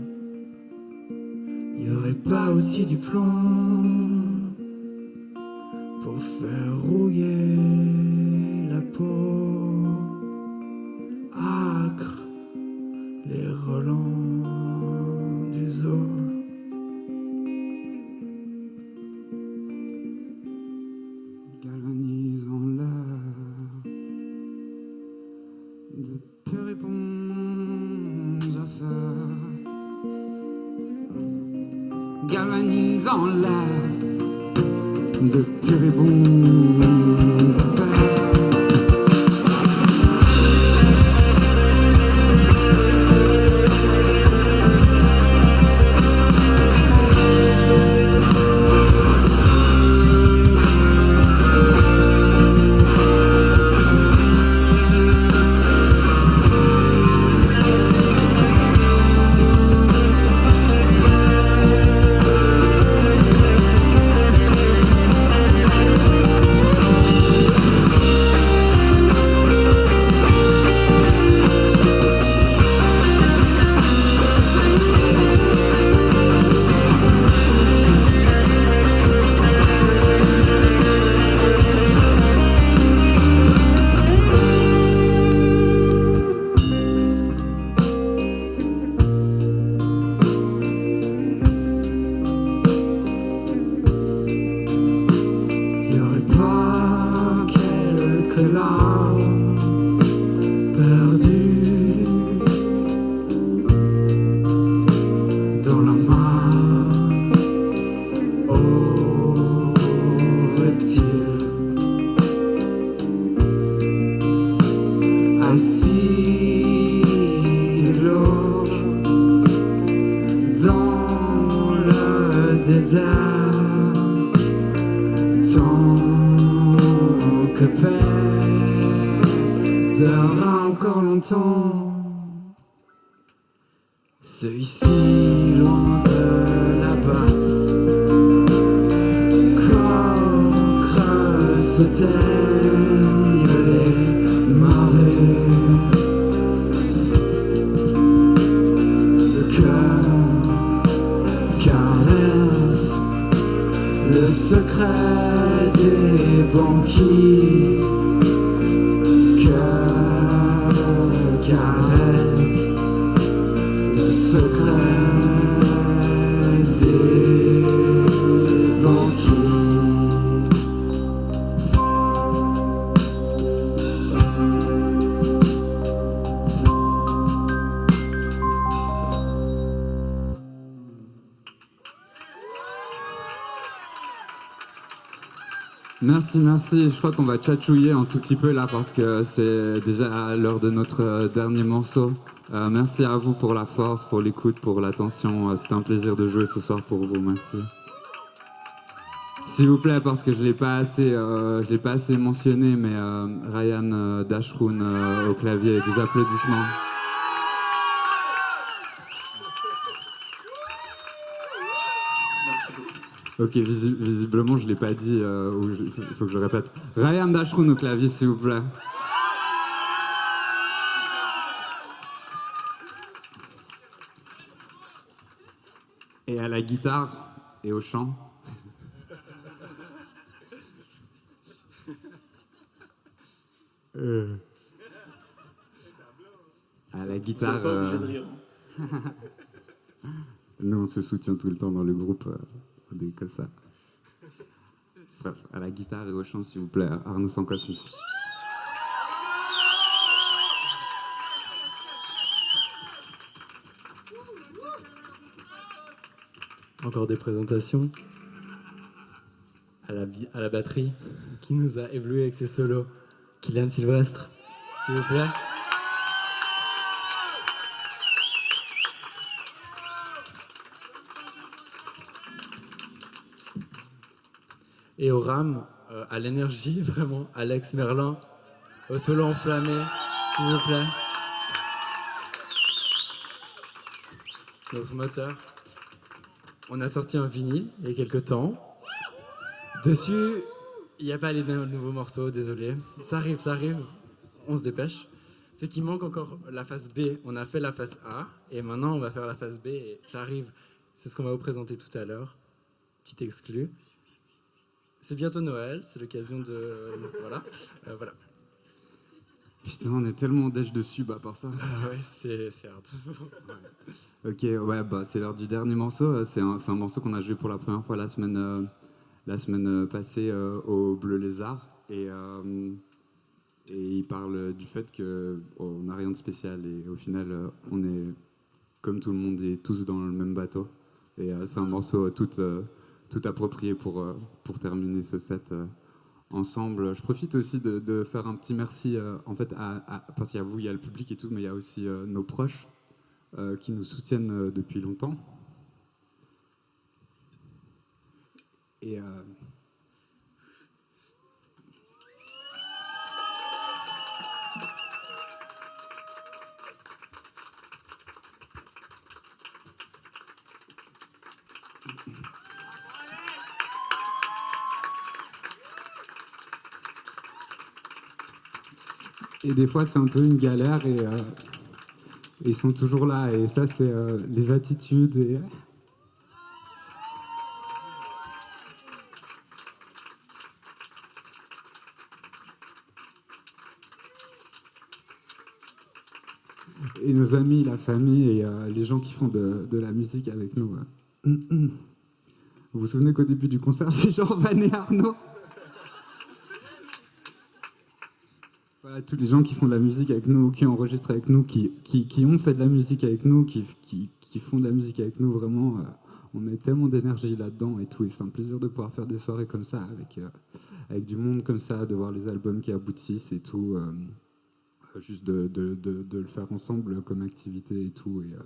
Y aurait pas aussi du plomb pour faire rouiller la peau, âcre les relents du zoo. Galvanisons l'air de puribondes affaires. Galvanisons l'air de puribondes affaires. Ceux ici loin de là-bas, corps creux s'éteignent les marées, le cœur caresse le secret des banquises, cœur caresse le secret des banquises. Merci, merci. Je crois qu'on va tchatchouiller un tout petit peu là parce que c'est déjà l'heure de notre dernier morceau. Merci à vous pour la force, pour l'écoute, pour l'attention. C'était un plaisir de jouer ce soir pour vous. Merci. S'il vous plaît, parce que je l'ai pas assez mentionné, mais Ryan Dashroun au clavier, des applaudissements. Ok, visiblement je l'ai pas dit, il faut que je répète. Ryan Dashroun au clavier, s'il vous plaît. Et à la guitare et au chant. À la guitare. Pas obligé de rire. Nous, on se soutient tout le temps dans le groupe, des comme ça. Bref, à la guitare et au chant, s'il vous plaît, Arnaud Sancosme. Encore des présentations. À la batterie, qui nous a ébloui avec ses solos. Kylian Sylvestre, s'il vous plaît. Et au RAM, à l'énergie, vraiment, Alex Merlin, au solo enflammé, s'il vous plaît. Notre moteur. On a sorti un vinyle il y a quelques temps. Dessus, il n'y a pas les nouveaux morceaux, désolé. Ça arrive, on se dépêche. C'est qu'il manque encore la phase B. On a fait la phase A, et maintenant on va faire la phase B, et ça arrive. C'est ce qu'on va vous présenter tout à l'heure. Petit exclu. C'est bientôt Noël, c'est l'occasion de... Voilà. Voilà. Putain, on est tellement dèche dessus, bah, par ça. Ah ouais, c'est hard. Ok, ouais, bah, c'est l'heure du dernier morceau. C'est un morceau qu'on a joué pour la première fois la semaine passée au Bleu Lézard. Et il parle du fait qu'on n'a rien de spécial. Et au final, on est, comme tout le monde, et tous dans le même bateau. Et c'est un morceau tout approprié pour terminer ce set ensemble. Je profite aussi de faire un petit merci, en fait, parce qu'il y a vous, il y a le public et tout, mais il y a aussi nos proches qui nous soutiennent depuis longtemps. Et Et des fois, c'est un peu une galère et ils sont toujours là. Et ça, c'est les attitudes. Et nos amis, la famille et les gens qui font de la musique avec nous. Vous vous souvenez qu'au début du concert, j'ai genre vanné Arnaud. Voilà, tous les gens qui font de la musique avec nous, qui enregistrent avec nous, qui ont fait de la musique avec nous, qui font de la musique avec nous, vraiment, on met tellement d'énergie là-dedans et tout. Et c'est un plaisir de pouvoir faire des soirées comme ça, avec du monde comme ça, de voir les albums qui aboutissent et tout. Juste de le faire ensemble comme activité et tout. Et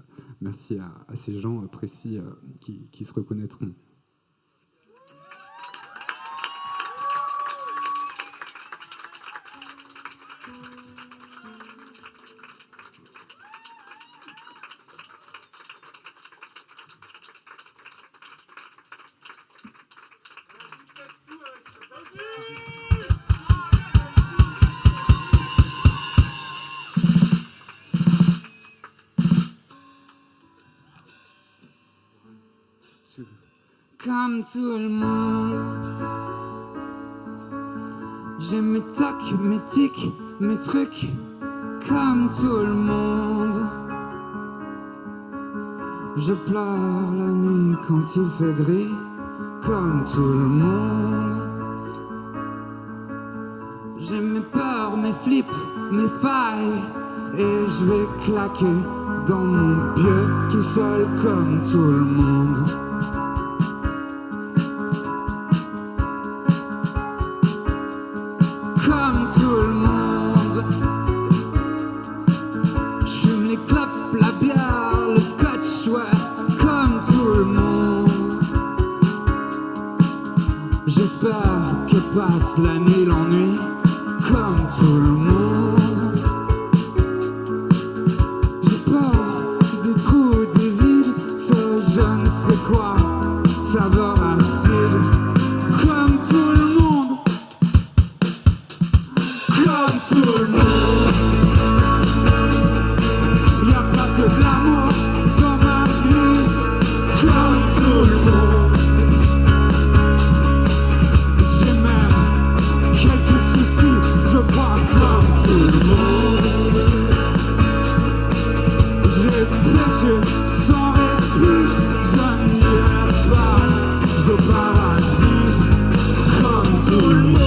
merci à ces gens précis qui se reconnaîtront. Comme tout le monde, j'ai mes tocs, mes tics, mes trucs. Comme tout le monde, je pleure la nuit quand il fait gris. Comme tout le monde, j'ai mes peurs, mes flips, mes failles. Et je vais claquer dans mon pied tout seul comme tout le monde. comme tout le monde. J'fume les clopes, la bière, le scotch, ouais, comme tout le monde. J'espère que passe la nuit, l'ennui, comme tout le monde. J'ai peur des trous, des vides, ce je ne sais quoi, saveur acide, comme tout le monde, comme tout le monde. Y'a pas que de l'amour dans ma vie, comme tout le monde. J'ai même quelques soucis, je crois, comme tout le monde. J'ai péché sans répit, je n'irai pas au paradis, comme tout le monde.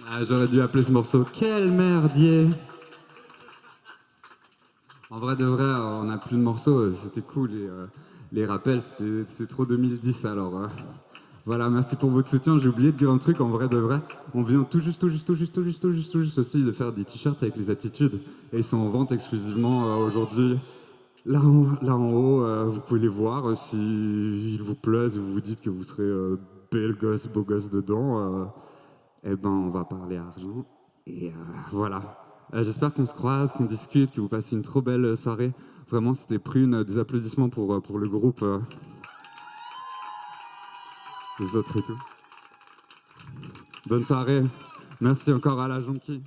Ah, j'aurais dû appeler ce morceau Quel merdier. En vrai de vrai, on n'a plus de morceaux, c'était cool. Et, les rappels, c'est trop 2010 alors. Voilà, merci pour votre soutien. J'ai oublié de dire un truc, en vrai de vrai. On vient tout juste aussi de faire des t-shirts avec les attitudes. Et ils sont en vente exclusivement aujourd'hui. Là en haut, vous pouvez les voir. Si il vous plaisent, vous vous dites que vous serez bel gosse, beau gosse dedans, eh ben on va parler argent. Et voilà. J'espère qu'on se croise, qu'on discute, que vous passez une trop belle soirée. Vraiment, c'était Prune. Des applaudissements pour le groupe. Les autres et tout. Bonne soirée. Merci encore à la Jonquille.